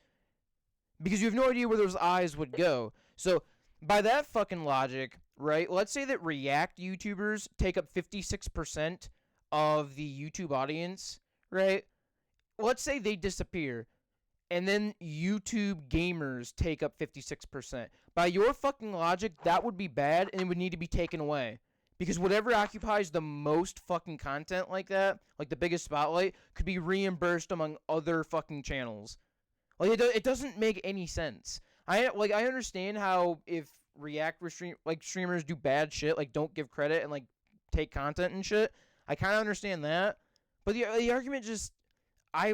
Because you have no idea where those eyes would go. So by that fucking logic, right, let's say that React YouTubers take up 56% of the YouTube audience, right? Let's say they disappear, and then YouTube gamers take up 56%. By your fucking logic, that would be bad, and it would need to be taken away. Because whatever occupies the most fucking content like that, like the biggest spotlight, could be reimbursed among other fucking channels. Like it doesn't make any sense. I understand how if React streamers do bad shit, like don't give credit and like take content and shit, I kind of understand that. But the argument just I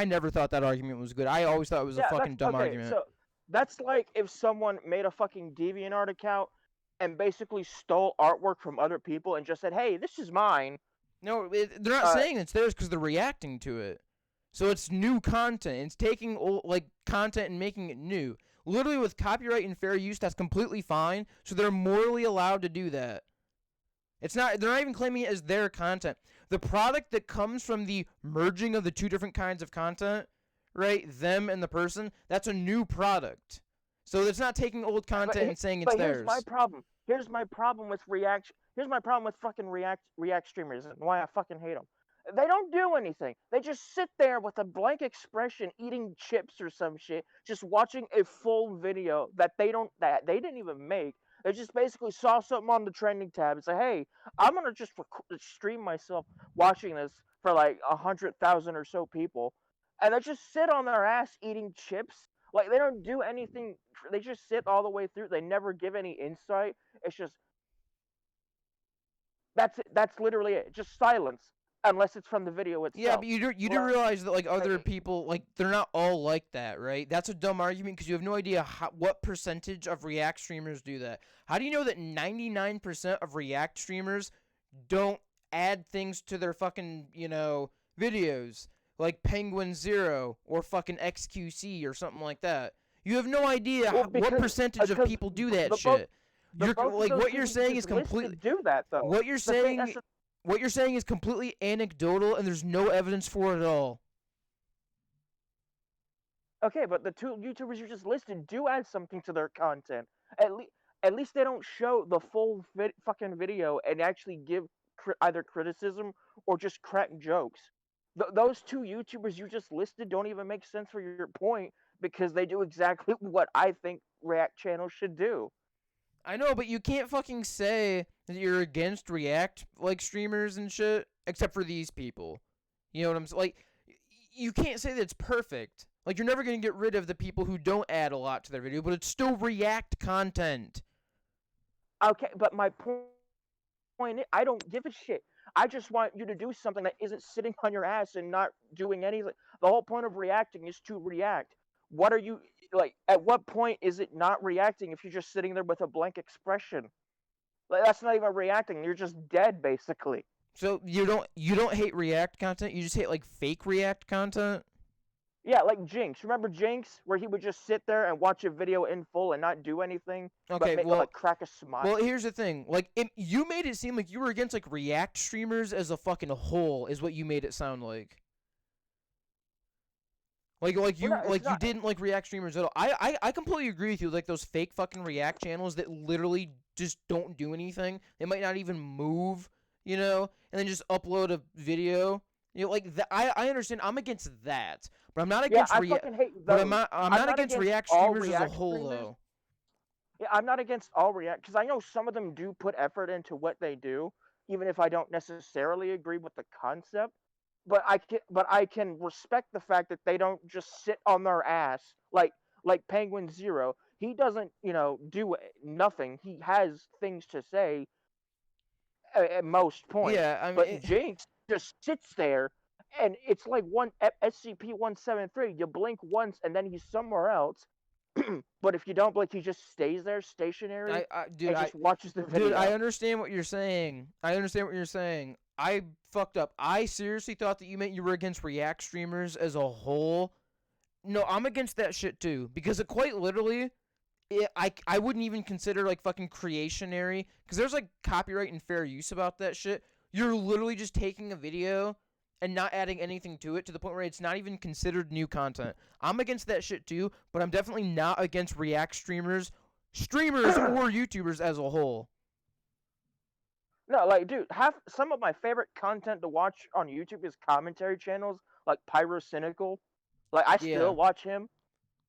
never thought that argument was good. I always thought it was a Yeah, fucking dumb okay. argument. So that's like if someone made a fucking DeviantArt account and basically stole artwork from other people and just said, "Hey, this is mine." No, they're not saying it's theirs because they're reacting to it. So it's new content. It's taking old like content and making it new. Literally with copyright and fair use, that's completely fine. So they're morally allowed to do that. It's not. They're not even claiming it as their content. The product that comes from the merging of the two different kinds of content, right? Them and the person. That's a new product. So it's not taking old content and saying it's But theirs. here's my problem. Here's my problem with React. Here's my problem with fucking React streamers and why I fucking hate them. They don't do anything. They just sit there with a blank expression, eating chips or some shit, just watching a full video that that they didn't even make. They just basically saw something on the trending tab and say, "Hey, I'm gonna just stream myself watching this for like 100,000 or so people," and they just sit on their ass eating chips. Like they don't do anything. They just sit all the way through. They never give any insight. It's just that's it. That's literally it. Just silence, unless it's from the video itself. Yeah, but you do realize that like other people like they're not all like that, right? That's a dumb argument because you have no idea what percentage of React streamers do that. How do you know that 99% of React streamers don't add things to their fucking, videos like Penguin Zero or fucking XQC or something like that. You have no idea Well, what percentage of people do that shit. the You're both of like those what you're people saying you is just listed completely do that though. what you're The thing saying what you're saying is completely anecdotal and there's no evidence for it at all. Okay, but the two YouTubers you just listed do add something to their content. At least they don't show the full fucking video and actually give either criticism or just crack jokes. Those two YouTubers you just listed don't even make sense for your point because they do exactly what I think React channels should do. I know, but you can't fucking say that you're against React like streamers and shit, except for these people. You know what I'm saying? Like, you can't say that it's perfect. Like, you're never gonna get rid of the people who don't add a lot to their video, but it's still React content. Okay, but my point is, I don't give a shit. I just want you to do something that isn't sitting on your ass and not doing anything. The whole point of reacting is to react. What are you like? At what point is it not reacting if you're just sitting there with a blank expression? Like that's not even reacting. You're just dead, basically. So you don't hate React content. You just hate like fake React content. Yeah, like Jinx. Remember Jinx, where he would just sit there and watch a video in full and not do anything, Okay, but well, like crack a smile. well, here's the thing. Like, you made it seem like you were against like React streamers as a fucking whole, is what you made it sound like. You didn't like React streamers at all. I completely agree with you. Like those fake fucking React channels that literally just don't do anything. They might not even move, and then just upload a video. Like that. I understand. I'm against that, but I'm not against React. Fucking hate those. But I'm not against React streamers as a whole, streamers. though. Yeah, I'm not against all React because I know some of them do put effort into what they do, even if I don't necessarily agree with the concept. But I can respect the fact that they don't just sit on their ass like Penguin Zero. He doesn't, do nothing. He has things to say at most points. Yeah, I mean, but Jinx just sits there, and it's like one SCP-173. You blink once, and then he's somewhere else. But if you don't blink, he just stays there stationary and just watches the video. Dude, I understand what you're saying. I fucked up. I seriously thought that you meant you were against React streamers as a whole. No, I'm against that shit too. Because it quite literally, I wouldn't even consider like fucking creationary. Because there's like copyright and fair use about that shit. You're literally just taking a video and not adding anything to it to the point where it's not even considered new content. I'm against that shit too, but I'm definitely not against React streamers or YouTubers as a whole. No, like, dude, some of my favorite content to watch on YouTube is commentary channels like Pyro Cynical. Like, I still watch him.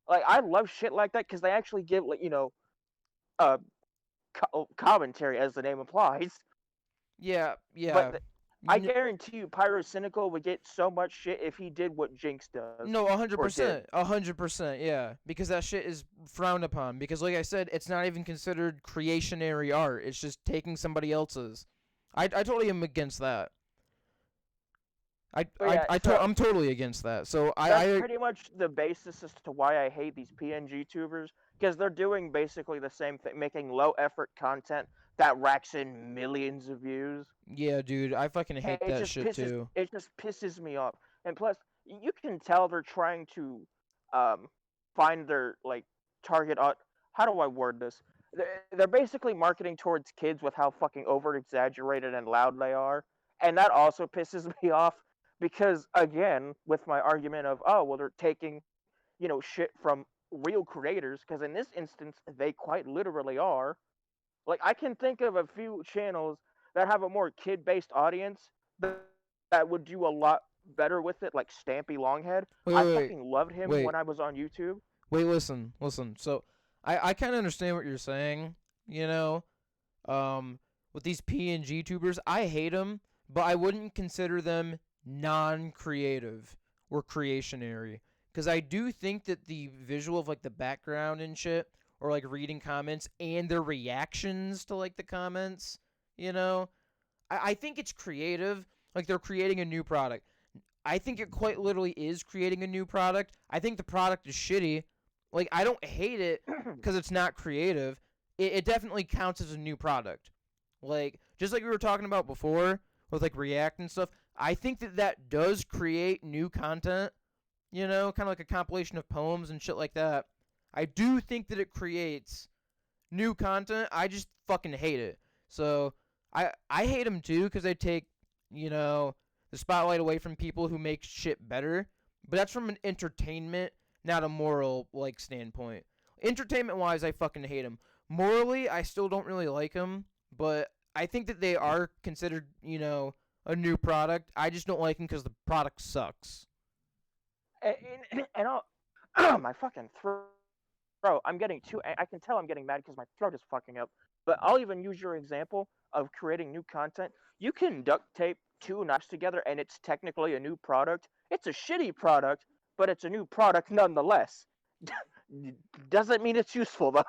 Like, I love shit like that because they actually give, like, commentary as the name implies. Yeah. But I guarantee you, Pyro Cynical would get so much shit if he did what Jinx does. No, 100%. 100%, yeah. Because that shit is frowned upon. Because, like I said, it's not even considered creationary art. It's just taking somebody else's. I totally am against that. I'm totally against that. So that's pretty much the basis as to why I hate these PNG tubers. Because they're doing basically the same thing, making low-effort content that racks in millions of views. Yeah, dude, I fucking hate that shit too. It just pisses me off. And plus, you can tell they're trying to find their like target. How do I word this? They're basically marketing towards kids with how fucking over exaggerated and loud they are, and that also pisses me off because again, with my argument of they're taking, shit from real creators because in this instance they quite literally are. Like, I can think of a few channels that have a more kid-based audience that would do a lot better with it, like Stampy Longhead. I fucking loved him when I was on YouTube. Wait, listen. So, I kind of understand what you're saying, with these PNG tubers. I hate them, but I wouldn't consider them non-creative or creationary. Because I do think that the visual of, like, the background and shit, or like reading comments and their reactions to like the comments, I think it's creative. Like they're creating a new product. I think it quite literally is creating a new product. I think the product is shitty. Like I don't hate it because it's not creative. It definitely counts as a new product. Like, just like we were talking about before with, like, React and stuff, I think that does create new content, kind of like a compilation of poems and shit like that. I do think that it creates new content. I just fucking hate it. So, I hate them too because they take, the spotlight away from people who make shit better. But that's from an entertainment, not a moral, like, standpoint. Entertainment-wise, I fucking hate them. Morally, I still don't really like them, but I think that they are considered, a new product. I just don't like them because the product sucks. And my fucking throat. I'm getting I can tell I'm getting mad because my throat is fucking up. But I'll even use your example of creating new content. You can duct tape two knives together and it's technically a new product. It's a shitty product, but it's a new product nonetheless. Doesn't mean it's useful though.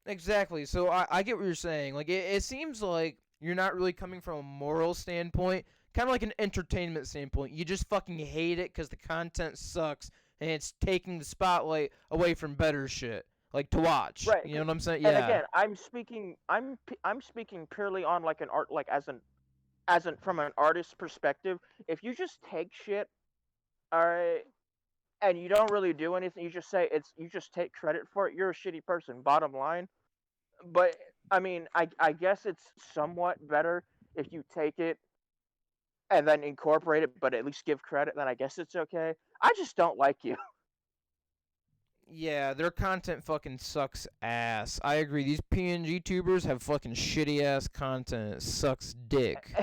Exactly. So I get what you're saying. Like, it seems like you're not really coming from a moral standpoint, kind of like an entertainment standpoint. You just fucking hate it because the content sucks and it's taking the spotlight away from better shit, like, to watch. Right. You know what I'm saying? And Yeah. again, I'm speaking purely on like an art, like as an from an artist's perspective. If you just take shit, all right, and you don't really do anything, you just take credit for it, you're a shitty person, bottom line. But I mean, I guess it's somewhat better if you take it and then incorporate it, but at least give credit, then I guess it's okay. I just don't like you. Yeah, their content fucking sucks ass. I agree. These PNG tubers have fucking shitty ass content. It sucks dick.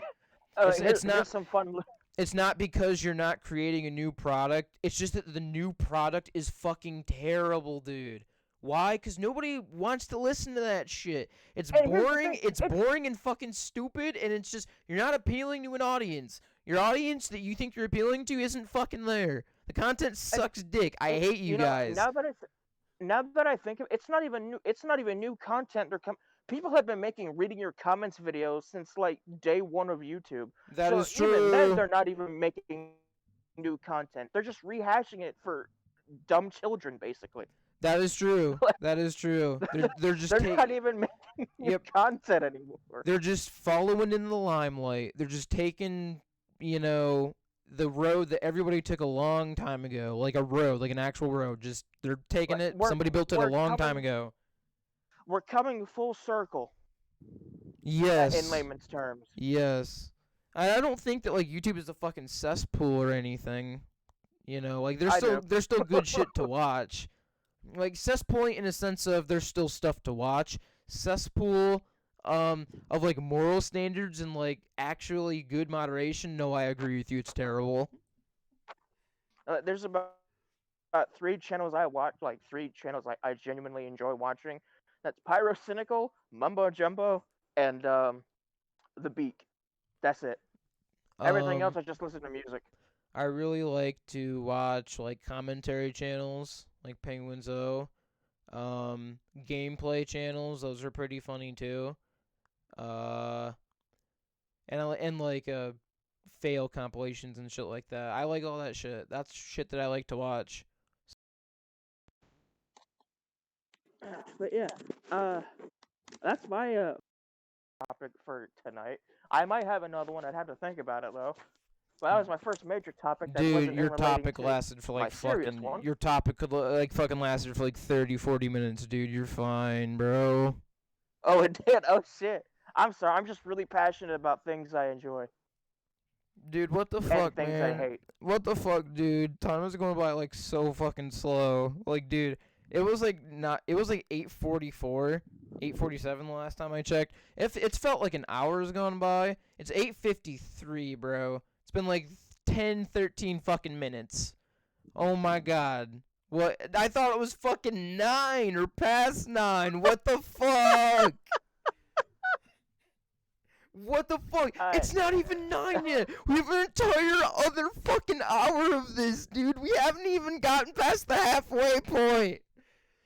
It's not Here's some fun. It's not because you're not creating a new product. It's just that the new product is fucking terrible, dude. Why? Because nobody wants to listen to that shit. It's boring. It's boring and fucking stupid, and it's just, you're not appealing to an audience. Your audience that you think you're appealing to isn't fucking there. The content sucks dick. I hate you guys. Now that I think of it, it's not even new content. People have been making reading your comments videos since like day one of YouTube. That so is true. Even then, they're not even making new content. They're just rehashing it for dumb children, basically. That is true. That is true. They're just they're not even making new content anymore. They're just following in the limelight. They're just taking, the road that everybody took a long time ago, like a road, like an actual road. Just they're taking it. Somebody built it a long time ago. We're coming full circle. Yes. In layman's terms. Yes. I don't think that, like, YouTube is a fucking cesspool or anything. Like, there's still good shit to watch. Like, cesspool in a sense of there's still stuff to watch. Cesspool of, like, moral standards and, like, actually good moderation. No, I agree with you. It's terrible. There's about 3 channels I watch, like 3 channels I genuinely enjoy watching. That's Pyro Cynical, Mumbo Jumbo, and The Beak. That's it. Everything else, I just listen to music. I really like to watch, like, commentary channels, like Penguins O. Gameplay channels, those are pretty funny too. And like fail compilations and shit like that. I like all that shit. That's shit that I like to watch. But yeah, that's my topic for tonight. I might have another one. I'd have to think about it though. But that was my first major topic. That Dude, wasn't your topic lasted for like fucking. Your topic could like fucking lasted for like 30, 40 minutes, dude. You're fine, bro. Oh, it did. Oh shit. I'm sorry. I'm just really passionate about things I enjoy. Dude, what the fuck, things man? I hate. What the fuck, dude? Time is going by like so fucking slow. Like, dude, it was like 8:44, 8:47 the last time I checked. If it's felt like an hour has gone by, it's 8:53, bro. It's been like 10, 13 fucking minutes. Oh my god. What? I thought it was fucking 9 or past 9. What the fuck? What the fuck? It's not even 9 yet. We have an entire other fucking hour of this, dude. We haven't even gotten past the halfway point.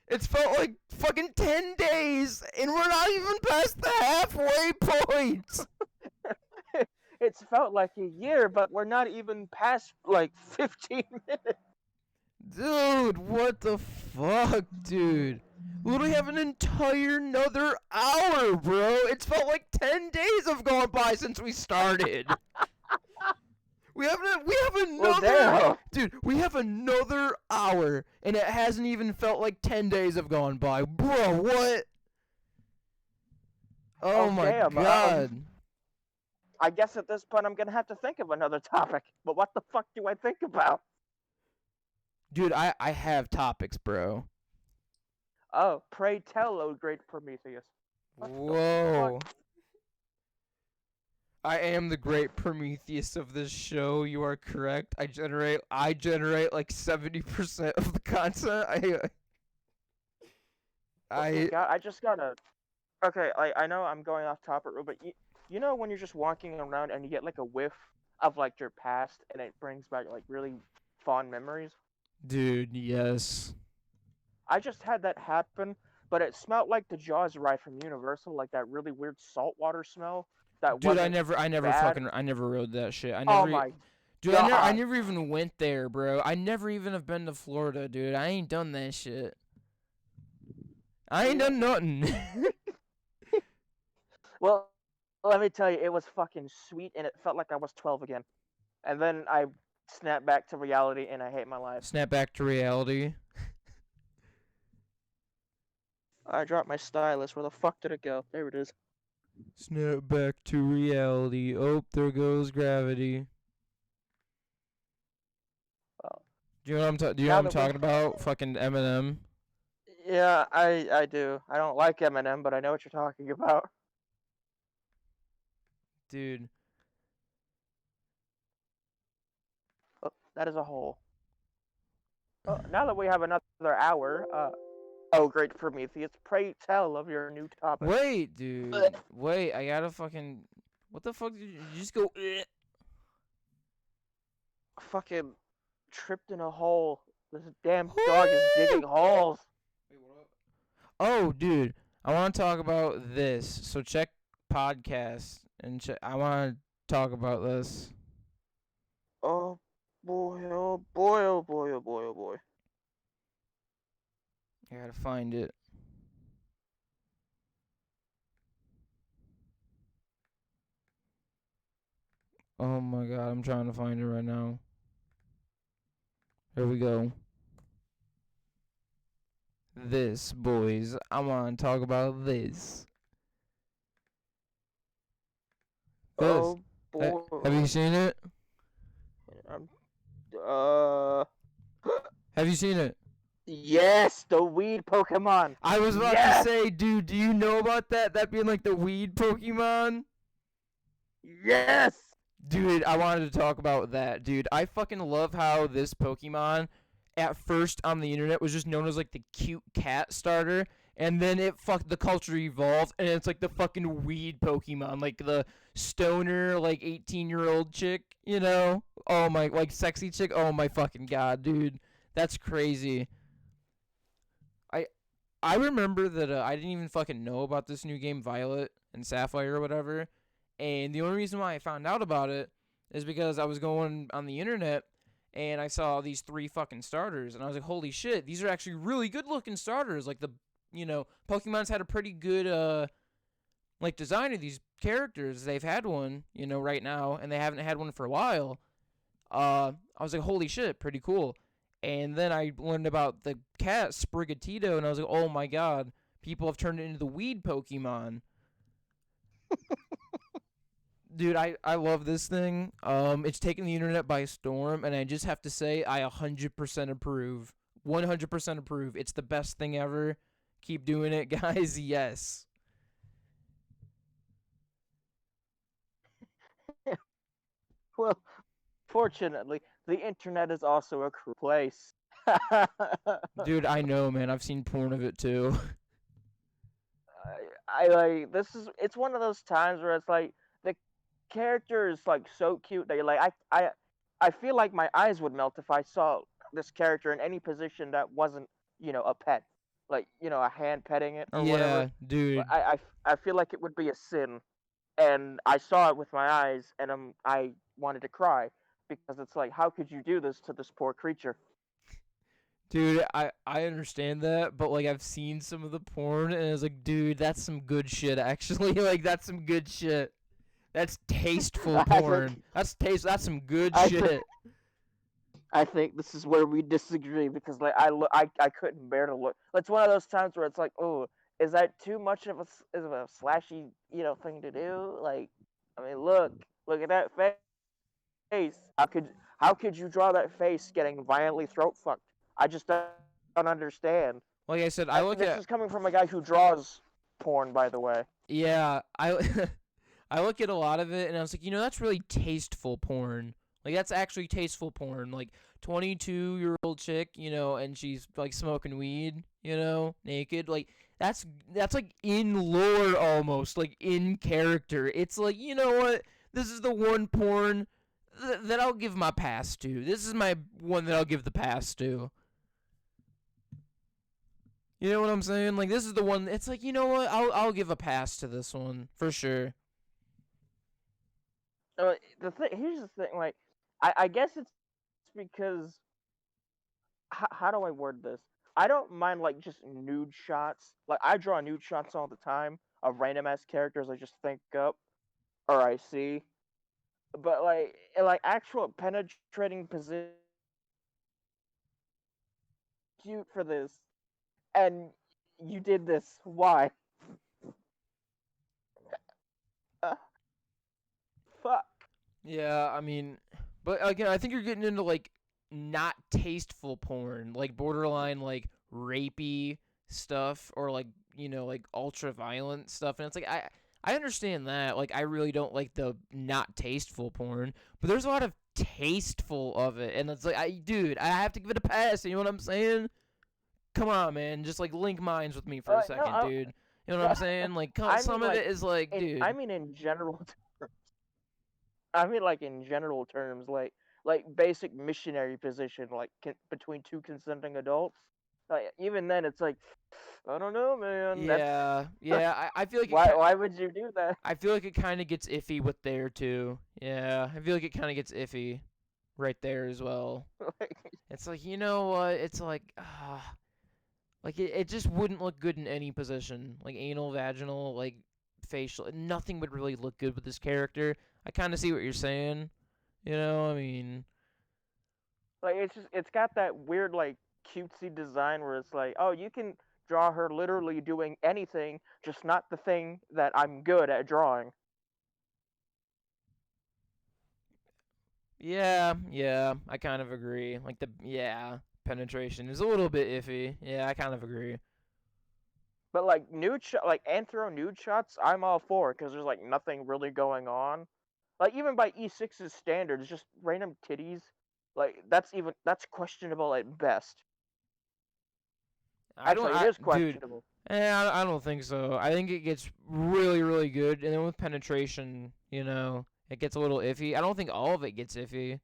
It's felt like fucking 10 days, and we're not even past the halfway point. It's felt like a year, but we're not even past like 15 minutes. Dude, what the fuck, dude? literally have an entire another hour, bro. It's felt like 10 days have gone by since we started. We have Well, another damn. dude. We have another hour, and it hasn't even felt like 10 days have gone by, bro. What? Oh my Damn. god, I guess at this point I'm gonna have to think of another topic. But what the fuck do I think about? dude. I have topics, bro. Oh, pray tell, oh great Prometheus. What the Whoa. fuck? I am the great Prometheus of this show. You are correct. I generate like 70% of the content. God, I just gotta. Okay, I know I'm going off topic, but you know when you're just walking around and you get like a whiff of like your past and it brings back like really fond memories? dude, yes. I just had that happen, but it smelled like the Jaws ride from Universal, like that really weird saltwater smell that Dude, wasn't I never bad. I never rode that shit. Oh my Dude, I god. never even went there, bro. I never even have been to Florida, dude. I ain't done that shit. I ain't done nothing. Well, let me tell you, it was fucking sweet and it felt like I was 12 again. And then I snapped back to reality and I hate my life. Snap back to reality. I dropped my stylus. Where the fuck did it go? There it is. Snap back to reality. Oh, there goes gravity. Well, Do you know what do you know now what I'm that we talking about? Fucking Eminem. Yeah, I do. I don't like Eminem, but I know what you're talking about. Dude. Oh, that is a hole. Oh, now that we have another hour, oh great Prometheus, pray tell of your new topic. Wait, dude. Wait, I gotta fucking. What the fuck did you just go? Fucking tripped in a hole. This damn dog is digging holes. Oh, dude. I want to talk about this. So check podcast and I want to talk about this. Oh boy, oh boy, oh boy, oh boy, oh boy. I gotta find it. Oh my god, I'm trying to find it right now. Here we go. This, boys. I want to talk about this. This. Oh boy. Have you seen it? Um, uh. Have you seen it? Yes, the weed Pokemon. I was about to say, dude, do you know about that? That being like the weed Pokemon? Yes. Dude, I wanted to talk about that, dude. I fucking love how this Pokemon, at first on the internet, was just known as like the cute cat starter, and then the culture evolved, and it's like the fucking weed Pokemon, like the stoner, like 18-year-old chick, you know? Oh my, like sexy chick. Oh my fucking god, dude, that's crazy. I remember that I didn't even fucking know about this new game, Violet and Sapphire or whatever. And the only reason why I found out about it is because I was going on the internet and I saw these 3 fucking starters. And I was like, holy shit, these are actually really good looking starters. Like Pokemon's had a pretty good, like design of these characters. They've had one, right now. And they haven't had one for a while. I was like, holy shit, pretty cool. And then I learned about the cat, Sprigatito. And I was like, oh my god, people have turned it into the weed Pokemon. Dude, I love this thing. It's taken the internet by storm, and I just have to say I 100% approve. 100% approve. It's the best thing ever. Keep doing it, guys. Yes. Well, fortunately, the internet is also a cruel place. Dude, I know, man. I've seen porn of it too. I like it's one of those times where it's like the character is like so cute that you're like I feel like my eyes would melt if I saw this character in any position that wasn't, a pet. Like, a hand petting it or whatever. Yeah, dude. I feel like it would be a sin. And I saw it with my eyes and I wanted to cry because it's like, how could you do this to this poor creature? Dude, I understand that, but like I've seen some of the porn and it's like, dude, that's some good shit actually. Like that's some good shit. That's tasteful I porn. think That's some good I think shit. I think this is where we disagree because like I couldn't bear to look. It's one of those times where it's like, oh, is that too much of a slashy thing to do? Like, I mean, look at that face. How could you draw that face getting violently throat fucked? I just don't understand. Like I said, I look This at is coming from a guy who draws porn, by the way. yeah, I I look at a lot of it and I was like, that's really tasteful porn. Like that's actually tasteful porn. Like 22-year-old chick, and she's like smoking weed, naked. Like that's like in lore almost, like in character. It's like, you know what? This is the one porn that I'll give my pass to. This is my one that I'll give the pass to. You know what I'm saying? Like this is the one. It's like, you know what? I'll give a pass to this one for sure. Here's the thing. Like, I guess it's because how do I word this? I don't mind like just nude shots. Like I draw nude shots all the time of random ass characters I just think up or I see. But like actual penetrating position cute for this, and you did this. Why? Uh, fuck. Yeah, I mean, but again, I think you're getting into like not tasteful porn, like borderline like rapey stuff or like, like ultra violent stuff. And it's like I understand that. Like I really don't like the not tasteful porn, but there's a lot of tasteful of it. And it's like dude, I have to give it a pass, you know what I'm saying? Come on, man. Just like link minds with me for a No, second, dude. You know what no. I'm saying? Like I mean some of like it is like, I dude. mean in general. I mean like in general terms, like basic missionary position, like between two consenting adults. Like even then, it's like I don't know, man. That's Yeah. I feel like why would you do that? I feel like it kind of gets iffy with there too. Yeah, I feel like it kind of gets iffy right there as well. Like, It's like, you know what? It's like it just wouldn't look good in any position. Like anal, vaginal, like facial. Nothing would really look good with this character. I kind of see what you're saying. I mean, it's got that weird like cutesy design where it's like, oh, you can draw her literally doing anything, just not the thing that I'm good at drawing. yeah, I kind of agree. Like penetration is a little bit iffy. Yeah, I kind of agree. But like like anthro nude shots, I'm all for because there's like nothing really going on. Like even by E6's standards, just random titties. Like that's questionable at best. I don't, Actually, it is dude. questionable. I don't think so. I think it gets really, really good, and then with penetration, it gets a little iffy. I don't think all of it gets iffy.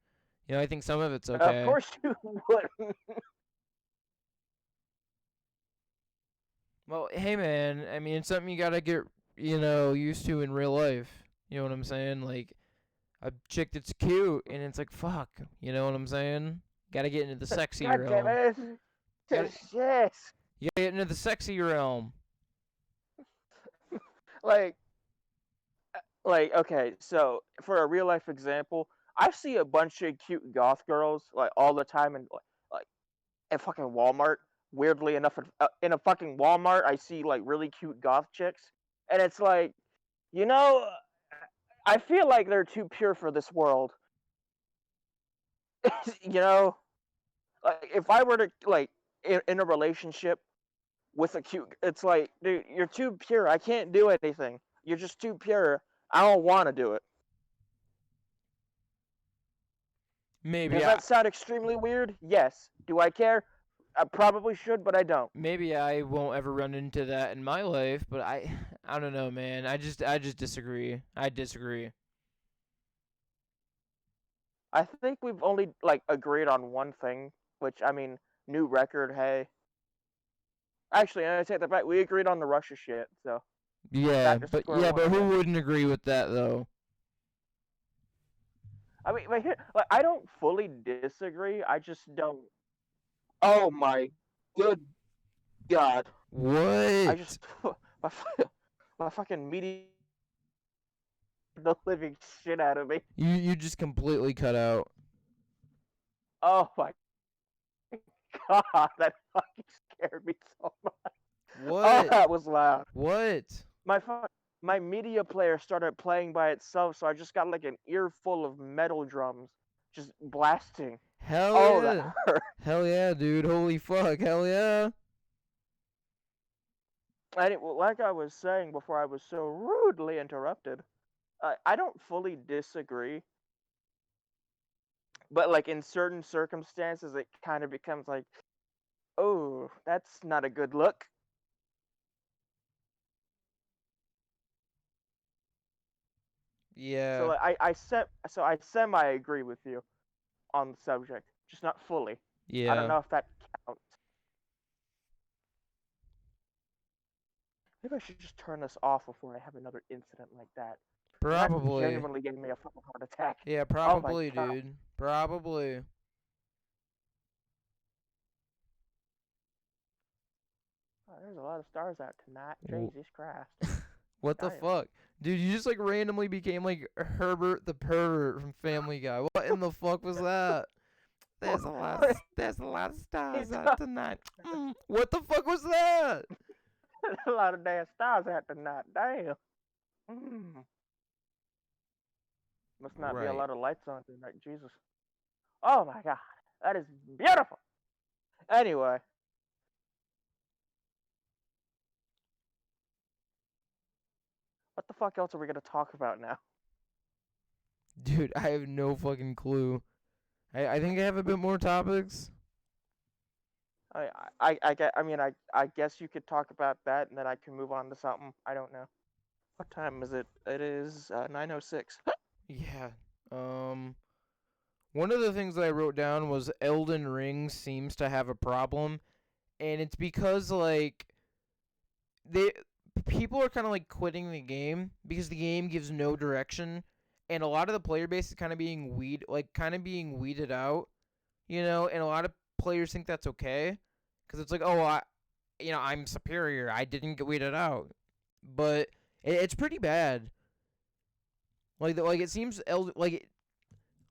I think some of it's Of okay. course you would. Well, hey man, I mean, it's something you gotta get, used to in real life. You know what I'm saying? Like a chick that's cute, and it's like, fuck. You know what I'm saying? Gotta get into the sexy God damn realm. it! Gotta, Yes. you gotta get into the sexy realm. Like okay, so for a real life example, I see a bunch of cute goth girls like all the time in like at fucking Walmart. Weirdly enough, in a fucking Walmart, I see like really cute goth chicks, and it's like, you know, I feel like they're too pure for this world. you know, like if I were to like in a relationship with a cute, it's like, dude, you're too pure. I can't do anything. You're just too pure. I don't want to do it. Maybe Does I, that sound extremely weird? Yes. Do I care? I probably should, but I don't. maybe I won't ever run into that in my life, but I don't know, man. I just disagree. I disagree. I think we've only like agreed on one thing, which I mean, new record. Hey, actually, I take that back. We agreed on the Russia shit, so Yeah, back to but square one, I who guess. wouldn't agree with that though? I mean, but here, like, I don't fully disagree. I just don't. Oh my good God! I just What? my my fucking media the living shit out of me. You just completely cut out. Oh my God! That fucking scared me so much. Oh, What? that was loud. What? My my media player started playing by itself, so I just got like an earful of metal drums just blasting. Hell Oh, that yeah. hurt. Hell yeah, dude. Holy fuck. Hell yeah. And like I was saying before, I was so rudely interrupted. I don't fully disagree, but like in certain circumstances, it kind of becomes like, oh, that's not a good look. So Yeah. like, I semi agree with you on the subject, just not fully. I don't Yeah. know if that counts. Maybe I should just turn this off before I have another incident like that. Because that's Probably. genuinely giving me a fucking heart attack. Yeah, Oh my probably, God. dude. Probably. Oh, there's a lot of stars out tonight. W- Jesus Christ. What the Damn. fuck? Dude, you just like randomly became like Herbert the pervert from Family Guy. What in the fuck was that? There's a lot of stars out tonight. What the fuck was that? A lot of damn stars out tonight. Damn. Mm. Must not be a Right. lot of lights on tonight. Jesus. Oh my God. That is beautiful. Anyway, what the fuck else are we going to talk about now? Dude, I have no fucking clue. I think I have a bit more topics. I guess you could talk about that and then I can move on to something. I don't know. What time is it? It is 9:06. Yeah. Um One of the things that I wrote down was Elden Ring seems to have a problem, and it's because like they people are kind of like quitting the game because the game gives no direction, and a lot of the player base is kind of being being weeded out, and a lot of players think that's okay because it's like, oh, I'm superior, I didn't get weeded out, but it's pretty bad. Like it seems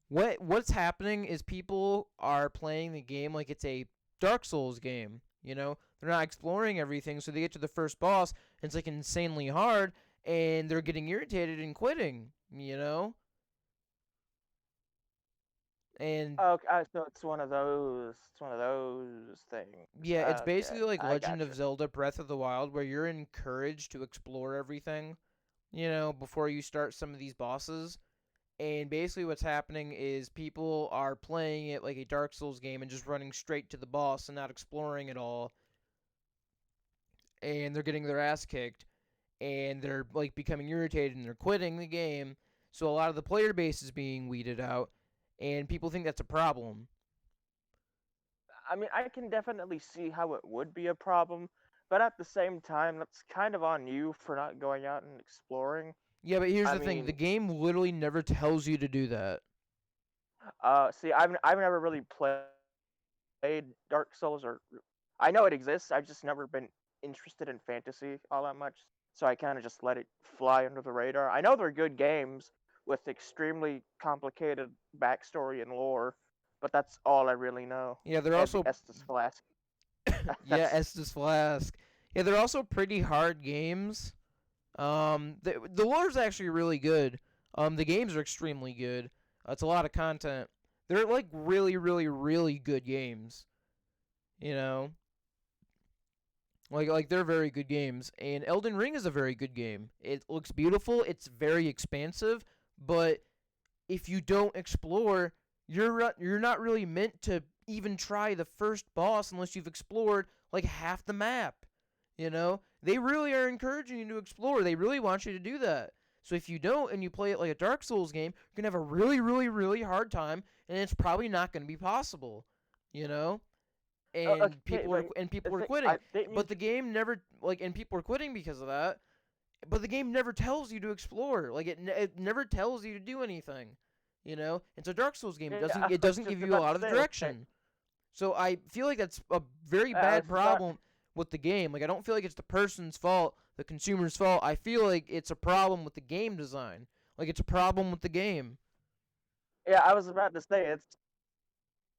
what's happening is people are playing the game like it's a Dark Souls game. They're not exploring everything, so they get to the first boss, and it's like insanely hard, and they're getting irritated and quitting. And Okay, so it's one of those. It's one of those things. yeah, it's Okay, basically like I Legend got of you. Zelda Breath of the Wild, where you're encouraged to explore everything, before you start some of these bosses. And basically, what's happening is people are playing it like a Dark Souls game and just running straight to the boss and not exploring at all. And they're getting their ass kicked. And they're like becoming irritated and they're quitting the game. So a lot of the player base is being weeded out. And people think that's a problem. I mean, I can definitely see how it would be a problem, but at the same time, that's kind of on you for not going out and exploring. Yeah, but here's I the thing: the mean, game literally never tells you to do that. see, I've never really played Dark Souls, or I know it exists. I've just never been interested in fantasy all that much, so I kind of just let it fly under the radar. I know they're good games with extremely complicated backstory and lore, but that's all I really know. Yeah, they're And the also Estus Flask. yeah, That's Estus Flask. Yeah, they're also pretty hard games. The lore's actually really good. The games are extremely good. It's a lot of content. They're like really, really, really good games. You know, like they're very good games. And Elden Ring is a very good game. It looks beautiful. It's very expansive, but if you don't explore, you're not really meant to even try the first boss unless you've explored like half the map. They really are encouraging you to explore. They really want you to do that. So if you don't and you play it like a Dark Souls game, you're gonna have a really, really, really hard time, and it's probably not gonna be possible. You know, and okay, people are but and the people are thing, quitting. didn't you? But the game never and people are quitting because of that. But the game never tells you to explore. Like it never tells you to do anything. It's a Dark Souls game. Yeah, It I was doesn't give just you a about to lot of say, okay, direction. So I feel like that's a very I bad was about problem with the game. Like I don't feel like it's the person's fault, the consumer's fault. I feel like it's a problem with the game design. Like it's a problem with the game. yeah, I was about to say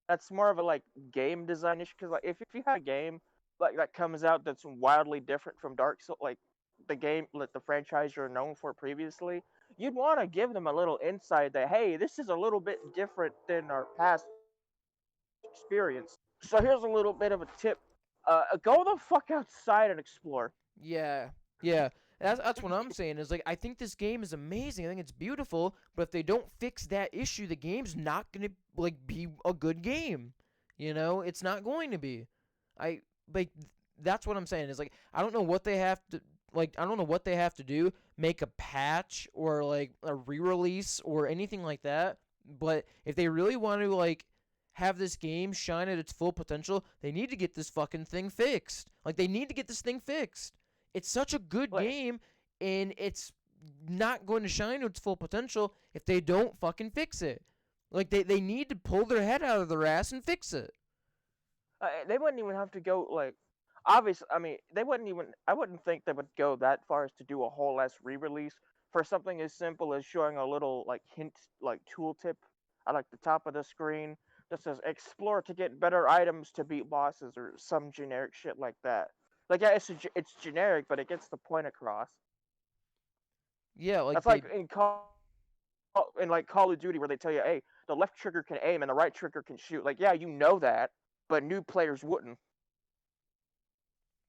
that's more of a like game design issue because like if you have a game like that comes out that's wildly different from Dark Souls, like the game, like the franchise you're known for previously, you'd want to give them a little insight that hey, this is a little bit different than our past experience. So here's a little bit of a tip: go the fuck outside and explore. Yeah, yeah. That's what I'm saying. Is like I think this game is amazing. I think it's beautiful. But if they don't fix that issue, the game's not gonna like be a good game. You know, it's not going to be. I like that's what I'm saying. Is like I don't know what they have to like. I don't know what they have to do. Make a patch or like a re-release or anything like that. But if they really want to like have this game shine at its full potential, they need to get this fucking thing fixed. Like they need to get this thing fixed. It's such a good Like, game and it's not going to shine to its full potential if they don't fucking fix it. Like they need to pull their head out of their ass and fix it. they wouldn't even have to go like. Obviously, I mean, they wouldn't even. I wouldn't think they would go that far as to do a whole ass re-release for something as simple as showing a little like hint, like tooltip at like the top of the screen that says "Explore to get better items to beat bosses" or some generic shit like that. Like, yeah, it's generic, but it gets the point across. Yeah, like That's they like in like Call of Duty where they tell you, "Hey, the left trigger can aim and the right trigger can shoot." Like, yeah, you know that, but new players wouldn't.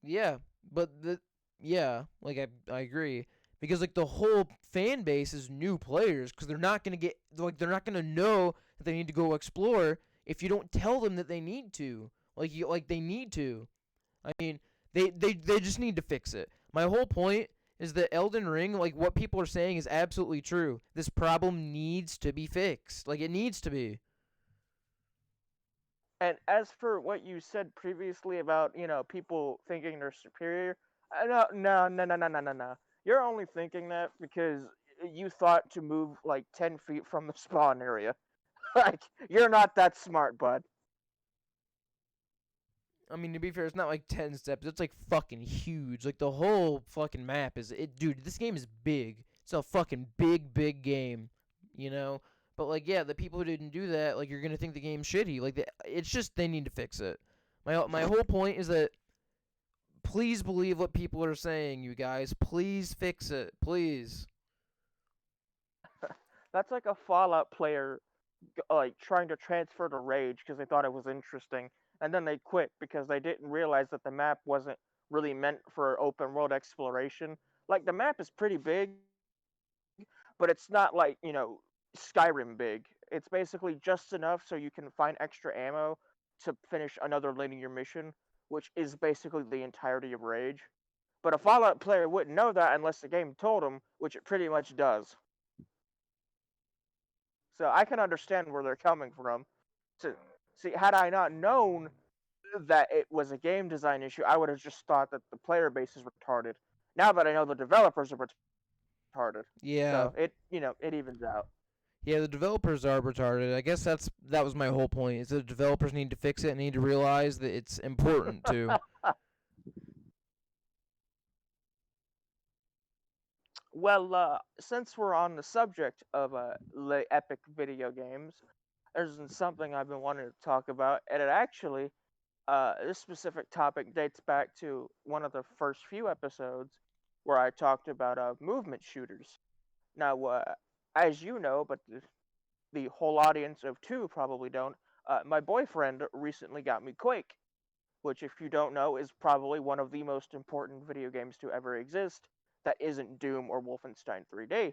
yeah, but the yeah, like I agree because like the whole fan base is new players because they're not gonna get like they're not gonna know that they need to go explore if you don't tell them that they need to. Like they need to. I mean, they just need to fix it. My whole point is that Elden Ring, like what people are saying, is absolutely true. This problem needs to be fixed. Like it needs to be. And as for what you said previously about, people thinking they're superior, no, no, no, no, no, no, no, no. You're only thinking that because you thought to move like 10 feet from the spawn area. Like, you're not that smart, bud. I mean, to be fair, it's not like 10 steps. It's like fucking huge. Like the whole fucking map is it, dude. This game is big. It's a fucking big game, you know. But like, yeah, the people who didn't do that, like, you're gonna think the game's shitty. Like, it's just they need to fix it. My whole point is that please believe what people are saying, you guys. Please fix it, please. That's like a Fallout player like trying to transfer to Rage because they thought it was interesting, and then they quit because they didn't realize that the map wasn't really meant for open world exploration. Like the map is pretty big, but it's not like Skyrim big. It's basically just enough so you can find extra ammo to finish another linear mission, which is basically the entirety of Rage. But a Fallout player wouldn't know that unless the game told them, which it pretty much does. So I can understand where they're coming from. So, see, had I not known that it was a game design issue, I would have just thought that the player base is retarded. Now that I know the developers are retarded, Yeah, so it evens out. yeah. The developers are retarded. I guess that was my whole point. Is that the developers need to fix it and need to realize that it's important to. Well, since we're on the subject of epic video games, there's something I've been wanting to talk about, and it actually, this specific topic dates back to one of the first few episodes where I talked about movement shooters. Now, as you know, but the whole audience of two probably don't, my boyfriend recently got me Quake, which, if you don't know, is probably one of the most important video games to ever exist that isn't Doom or Wolfenstein 3D.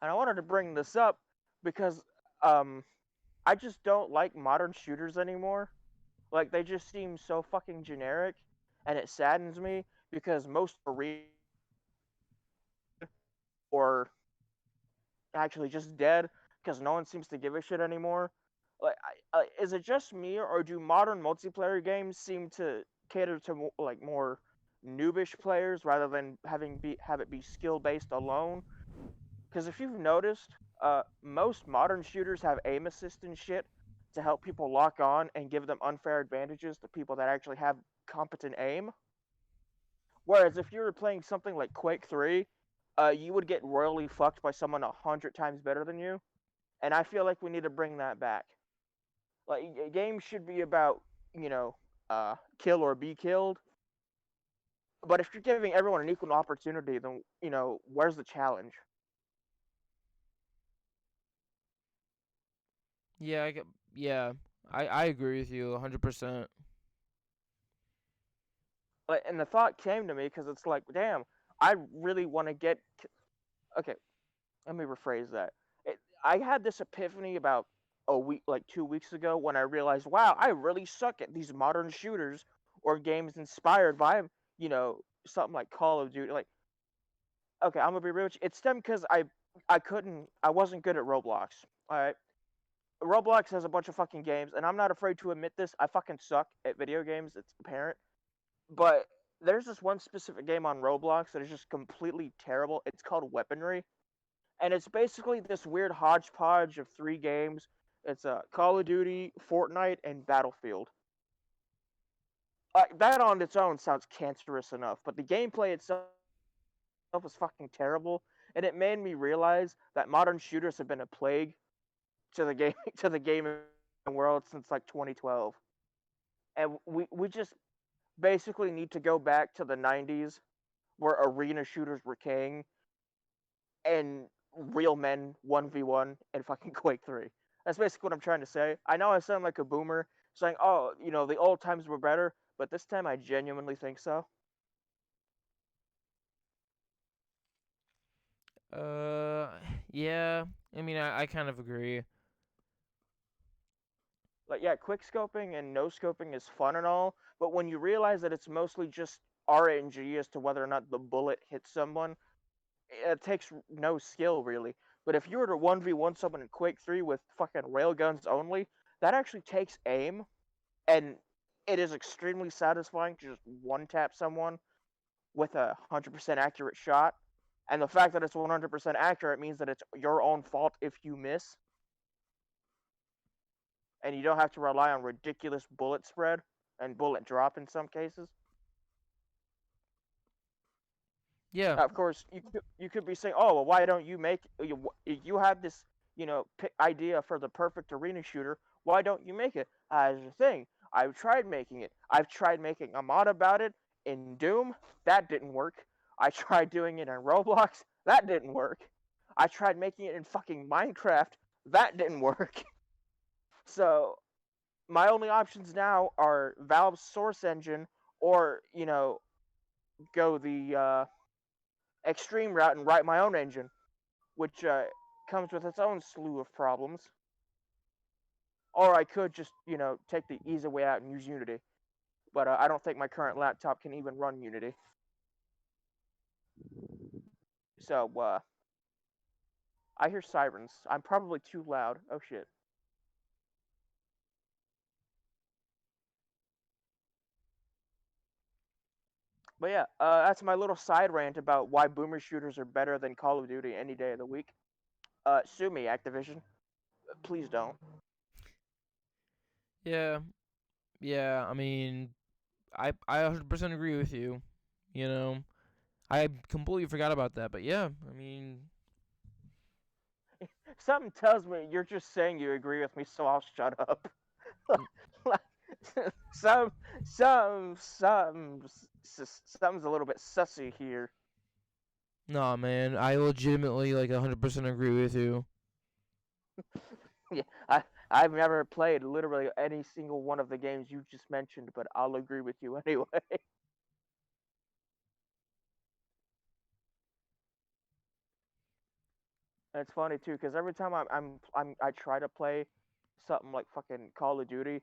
And I wanted to bring this up because um, I just don't like modern shooters anymore. Like, they just seem so fucking generic, and it saddens me because most are or actually just dead because no one seems to give a shit anymore. Like, is it just me, or do modern multiplayer games seem to cater to like more noobish players rather than have it be skill based alone? Because if you've noticed, most modern shooters have aim assist and shit to help people lock on and give them unfair advantages to people that actually have competent aim. Whereas if you were playing something like Quake 3, you would get royally fucked by someone 100 times better than you. And I feel like we need to bring that back. Like games should be about, you know, kill or be killed. But if you're giving everyone an equal opportunity, then where's the challenge? Yeah, yeah, I agree with you 100%. And the thought came to me because it's like, damn, I really want to get. Okay, let me rephrase that. I had this epiphany about a week, like 2 weeks ago, when I realized, wow, I really suck at these modern shooters or games inspired by, something like Call of Duty. Like, okay, I'm gonna be real. It stemmed because I wasn't good at Roblox. All right, Roblox has a bunch of fucking games, and I'm not afraid to admit this. I fucking suck at video games. It's apparent. But there's this one specific game on Roblox that is just completely terrible. It's called Weaponry, and it's basically this weird hodgepodge of three games. It's Call of Duty, Fortnite, and Battlefield. That on its own sounds cancerous enough, but the gameplay itself is fucking terrible, and it made me realize that modern shooters have been a plague to the game to the gaming world since like 2012, and we just basically need to go back to the 90s where arena shooters were king and real men 1v1 and fucking Quake 3. That's basically what I'm trying to say. I know I sound like a boomer saying, oh, the old times were better, but this time I genuinely think so. Uh, yeah. I mean, I kind of agree. Like, yeah, quick scoping and no scoping is fun and all, but when you realize that it's mostly just RNG as to whether or not the bullet hits someone, it takes no skill really. But if you were to 1v1 someone in Quake 3 with fucking railguns only, that actually takes aim, and it is extremely satisfying to just one tap someone with a 100% accurate shot. And the fact that it's 100% accurate means that it's your own fault if you miss, and you don't have to rely on ridiculous bullet spread and bullet drop in some cases. Yeah. Of course, you could be saying, "Oh, well, why don't you make you have this idea for the perfect arena shooter? Why don't you make it?" As the thing, I've tried making it. I've tried making a mod about it in Doom. That didn't work. I tried doing it in Roblox. That didn't work. I tried making it in fucking Minecraft. That didn't work. So my only options now are Valve's Source Engine, or go the extreme route and write my own engine, which comes with its own slew of problems. Or I could just, take the easy way out and use Unity. But I don't think my current laptop can even run Unity. So, I hear sirens. I'm probably too loud. Oh shit. But yeah, that's my little side rant about why boomer shooters are better than Call of Duty any day of the week. Sue me, Activision. Please don't. Yeah. Yeah. I mean, I 100% agree with you. You know, I completely forgot about that, but yeah. I mean, Something tells me you're just saying you agree with me, so I'll shut up. some, something's a little bit sussy here. nah, man. I legitimately 100% agree with you. Yeah, I've never played literally any single one of the games you just mentioned, but I'll agree with you anyway. And it's funny too, because every time I try to play something like fucking Call of Duty,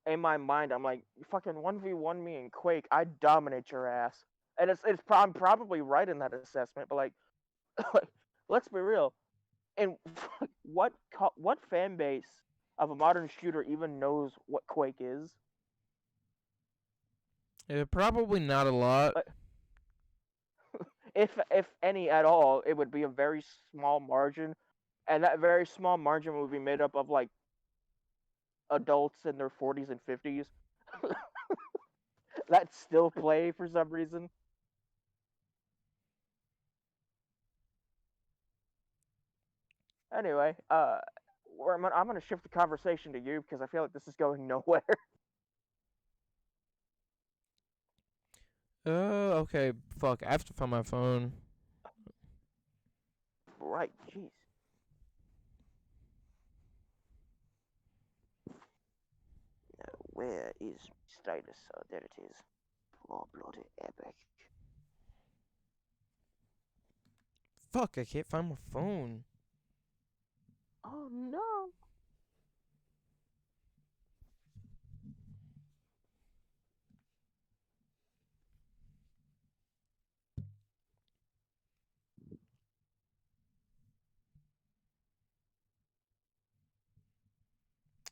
in my mind I'm like, you fucking 1v1 me in Quake, I dominate your ass. And I'm probably right in that assessment, but like, let's be real. And what fan base of a modern shooter even knows what Quake is? Probably not a lot. Like, if any at all, it would be a very small margin, and that very small margin would be made up of like adults in their 40s and 50s that still play for some reason. Anyway, I'm gonna shift the conversation to you because I feel like this is going nowhere. Okay. Fuck. I have to find my phone. Right, jeez. Where is status? Oh, there it is. Oh, bloody epic. Fuck. I can't find my phone. Oh no.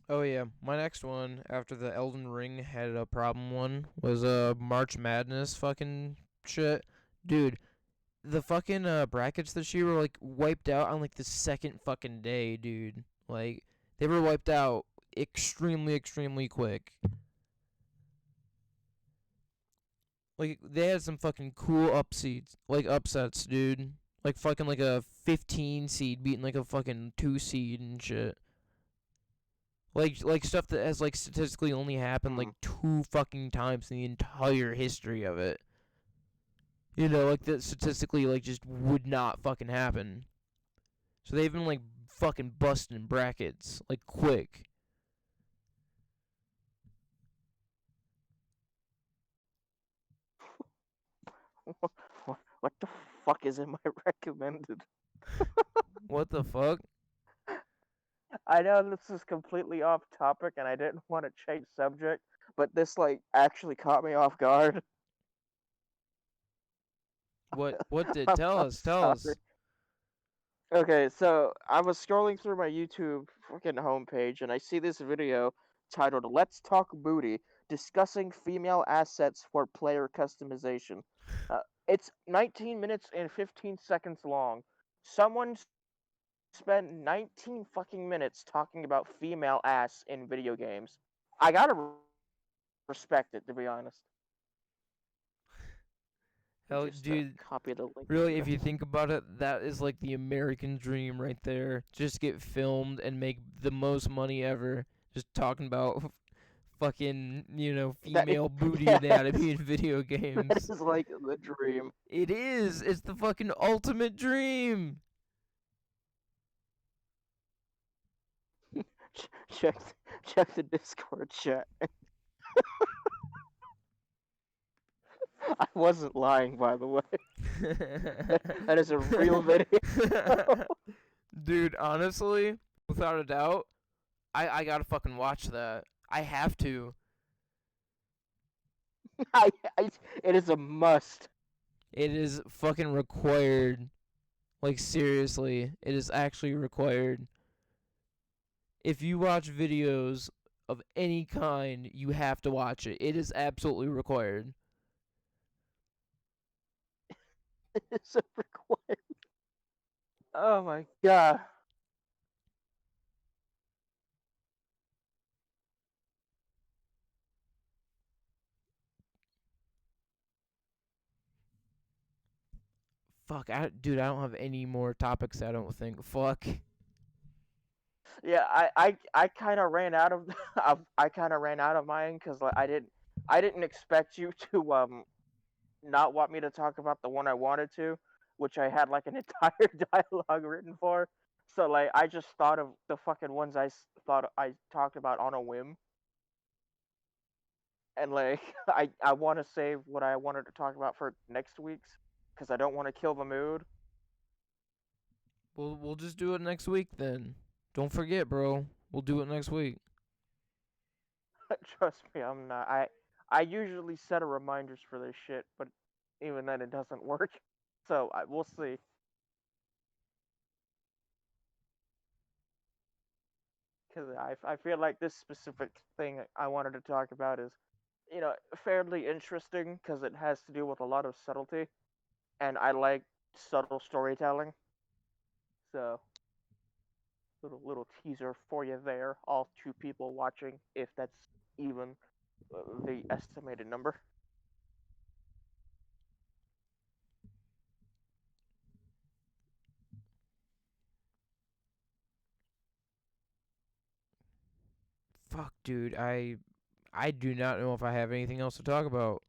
Oh yeah, my next one after the Elden Ring had a problem one was March Madness fucking shit. Dude, the fucking brackets this year were like wiped out on like the second fucking day, dude. Like they were wiped out extremely quick. Like they had some fucking cool upsets, dude. Like fucking like a 15 seed beating like a fucking 2 seed and shit. Like stuff that has like statistically only happened like Hmm. 2 fucking times in the entire history of it. You know, like that statistically like just would not fucking happen. So they've been like fucking busting brackets like quick. What the fuck is in my recommended? What the fuck? I know this is completely off topic and I didn't want to change subject, but this like actually caught me off guard. What did I'm tell sorry. us. Okay, so I was scrolling through my YouTube freaking homepage and I see this video titled "Let's Talk Booty: Discussing Female Assets for Player Customization." It's 19 minutes and 15 seconds long. Someone spent 19 fucking minutes talking about female ass in video games. I gotta respect it, to be honest. Hell, Just dude, copy the link really, here. if you think about it, that is like the American dream right there. Just get filmed and make the most money ever. Just talking about fucking, That is, female booty yes, anatomy in video that games. is like the dream. It is. It's the fucking ultimate dream. check check the Discord chat. I wasn't lying, by the way. That is a real video. Dude, honestly, without a doubt, I gotta fucking watch that. I have to. I, I, it is a must. It is fucking required. Like, seriously, it is actually required. If you watch videos of any kind, you have to watch it. It is absolutely required. It is a required. Oh my god. Fuck, dude, I don't have any more topics. I don't think. Fuck. Yeah, I kind of ran out of I kind of ran out of mine because like I didn't expect you to not want me to talk about the one I wanted to, which I had like an entire dialogue written for. So like I just thought of the fucking ones thought I talked about on a whim, and like I want to save what I wanted to talk about for next week's because I don't want to kill the mood. We'll just do it next week then. Don't forget, bro. We'll do it next week. Trust me, I'm not. I usually set a reminders for this shit, but even then it doesn't work. So we'll see. Because I feel like this specific thing I wanted to talk about is, fairly interesting because it has to do with a lot of subtlety, and I like subtle storytelling. So Little teaser for you there. All two people watching, if that's even the estimated number. Fuck, dude. I do not know if I have anything else to talk about.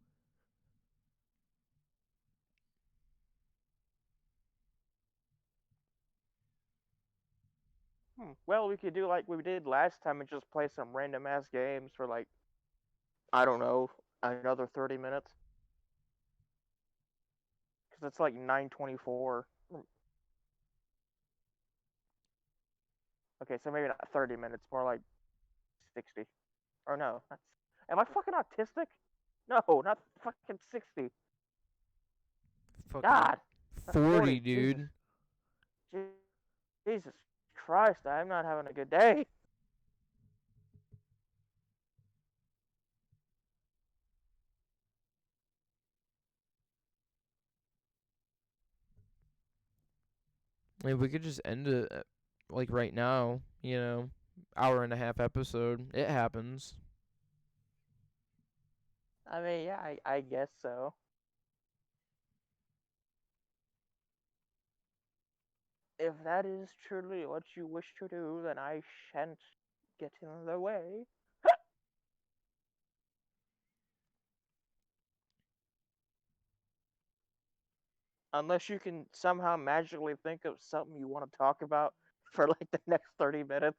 Well, we could do like we did last time and just play some random ass games for like, I don't know, another 30 minutes. Because it's like 9:24. Okay, so maybe not 30 minutes, more like 60. Or no, that's. Am I fucking autistic? No, not fucking 60. Fucking God, not 40, 40. Jesus. dude. Jesus Christ, I'm not having a good day. I mean, we could just end it like right now, hour and a half episode. It happens. I mean, yeah, I guess so. If that is truly what you wish to do, then I shan't get in the way. Unless you can somehow magically think of something you want to talk about for like the next 30 minutes.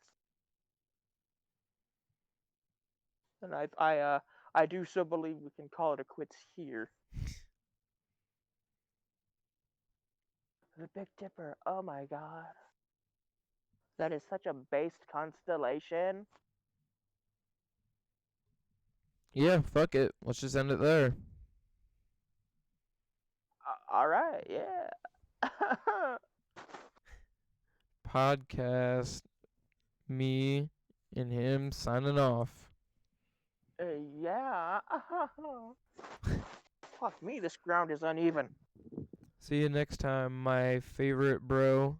And I do so believe we can call it a quits here. The Big Dipper, oh my god. That is such a based constellation. Yeah, fuck it. Let's just end it there. Alright, yeah. Podcast, me and him signing off. Yeah. Fuck me, this ground is uneven. See you next time, my favorite bro.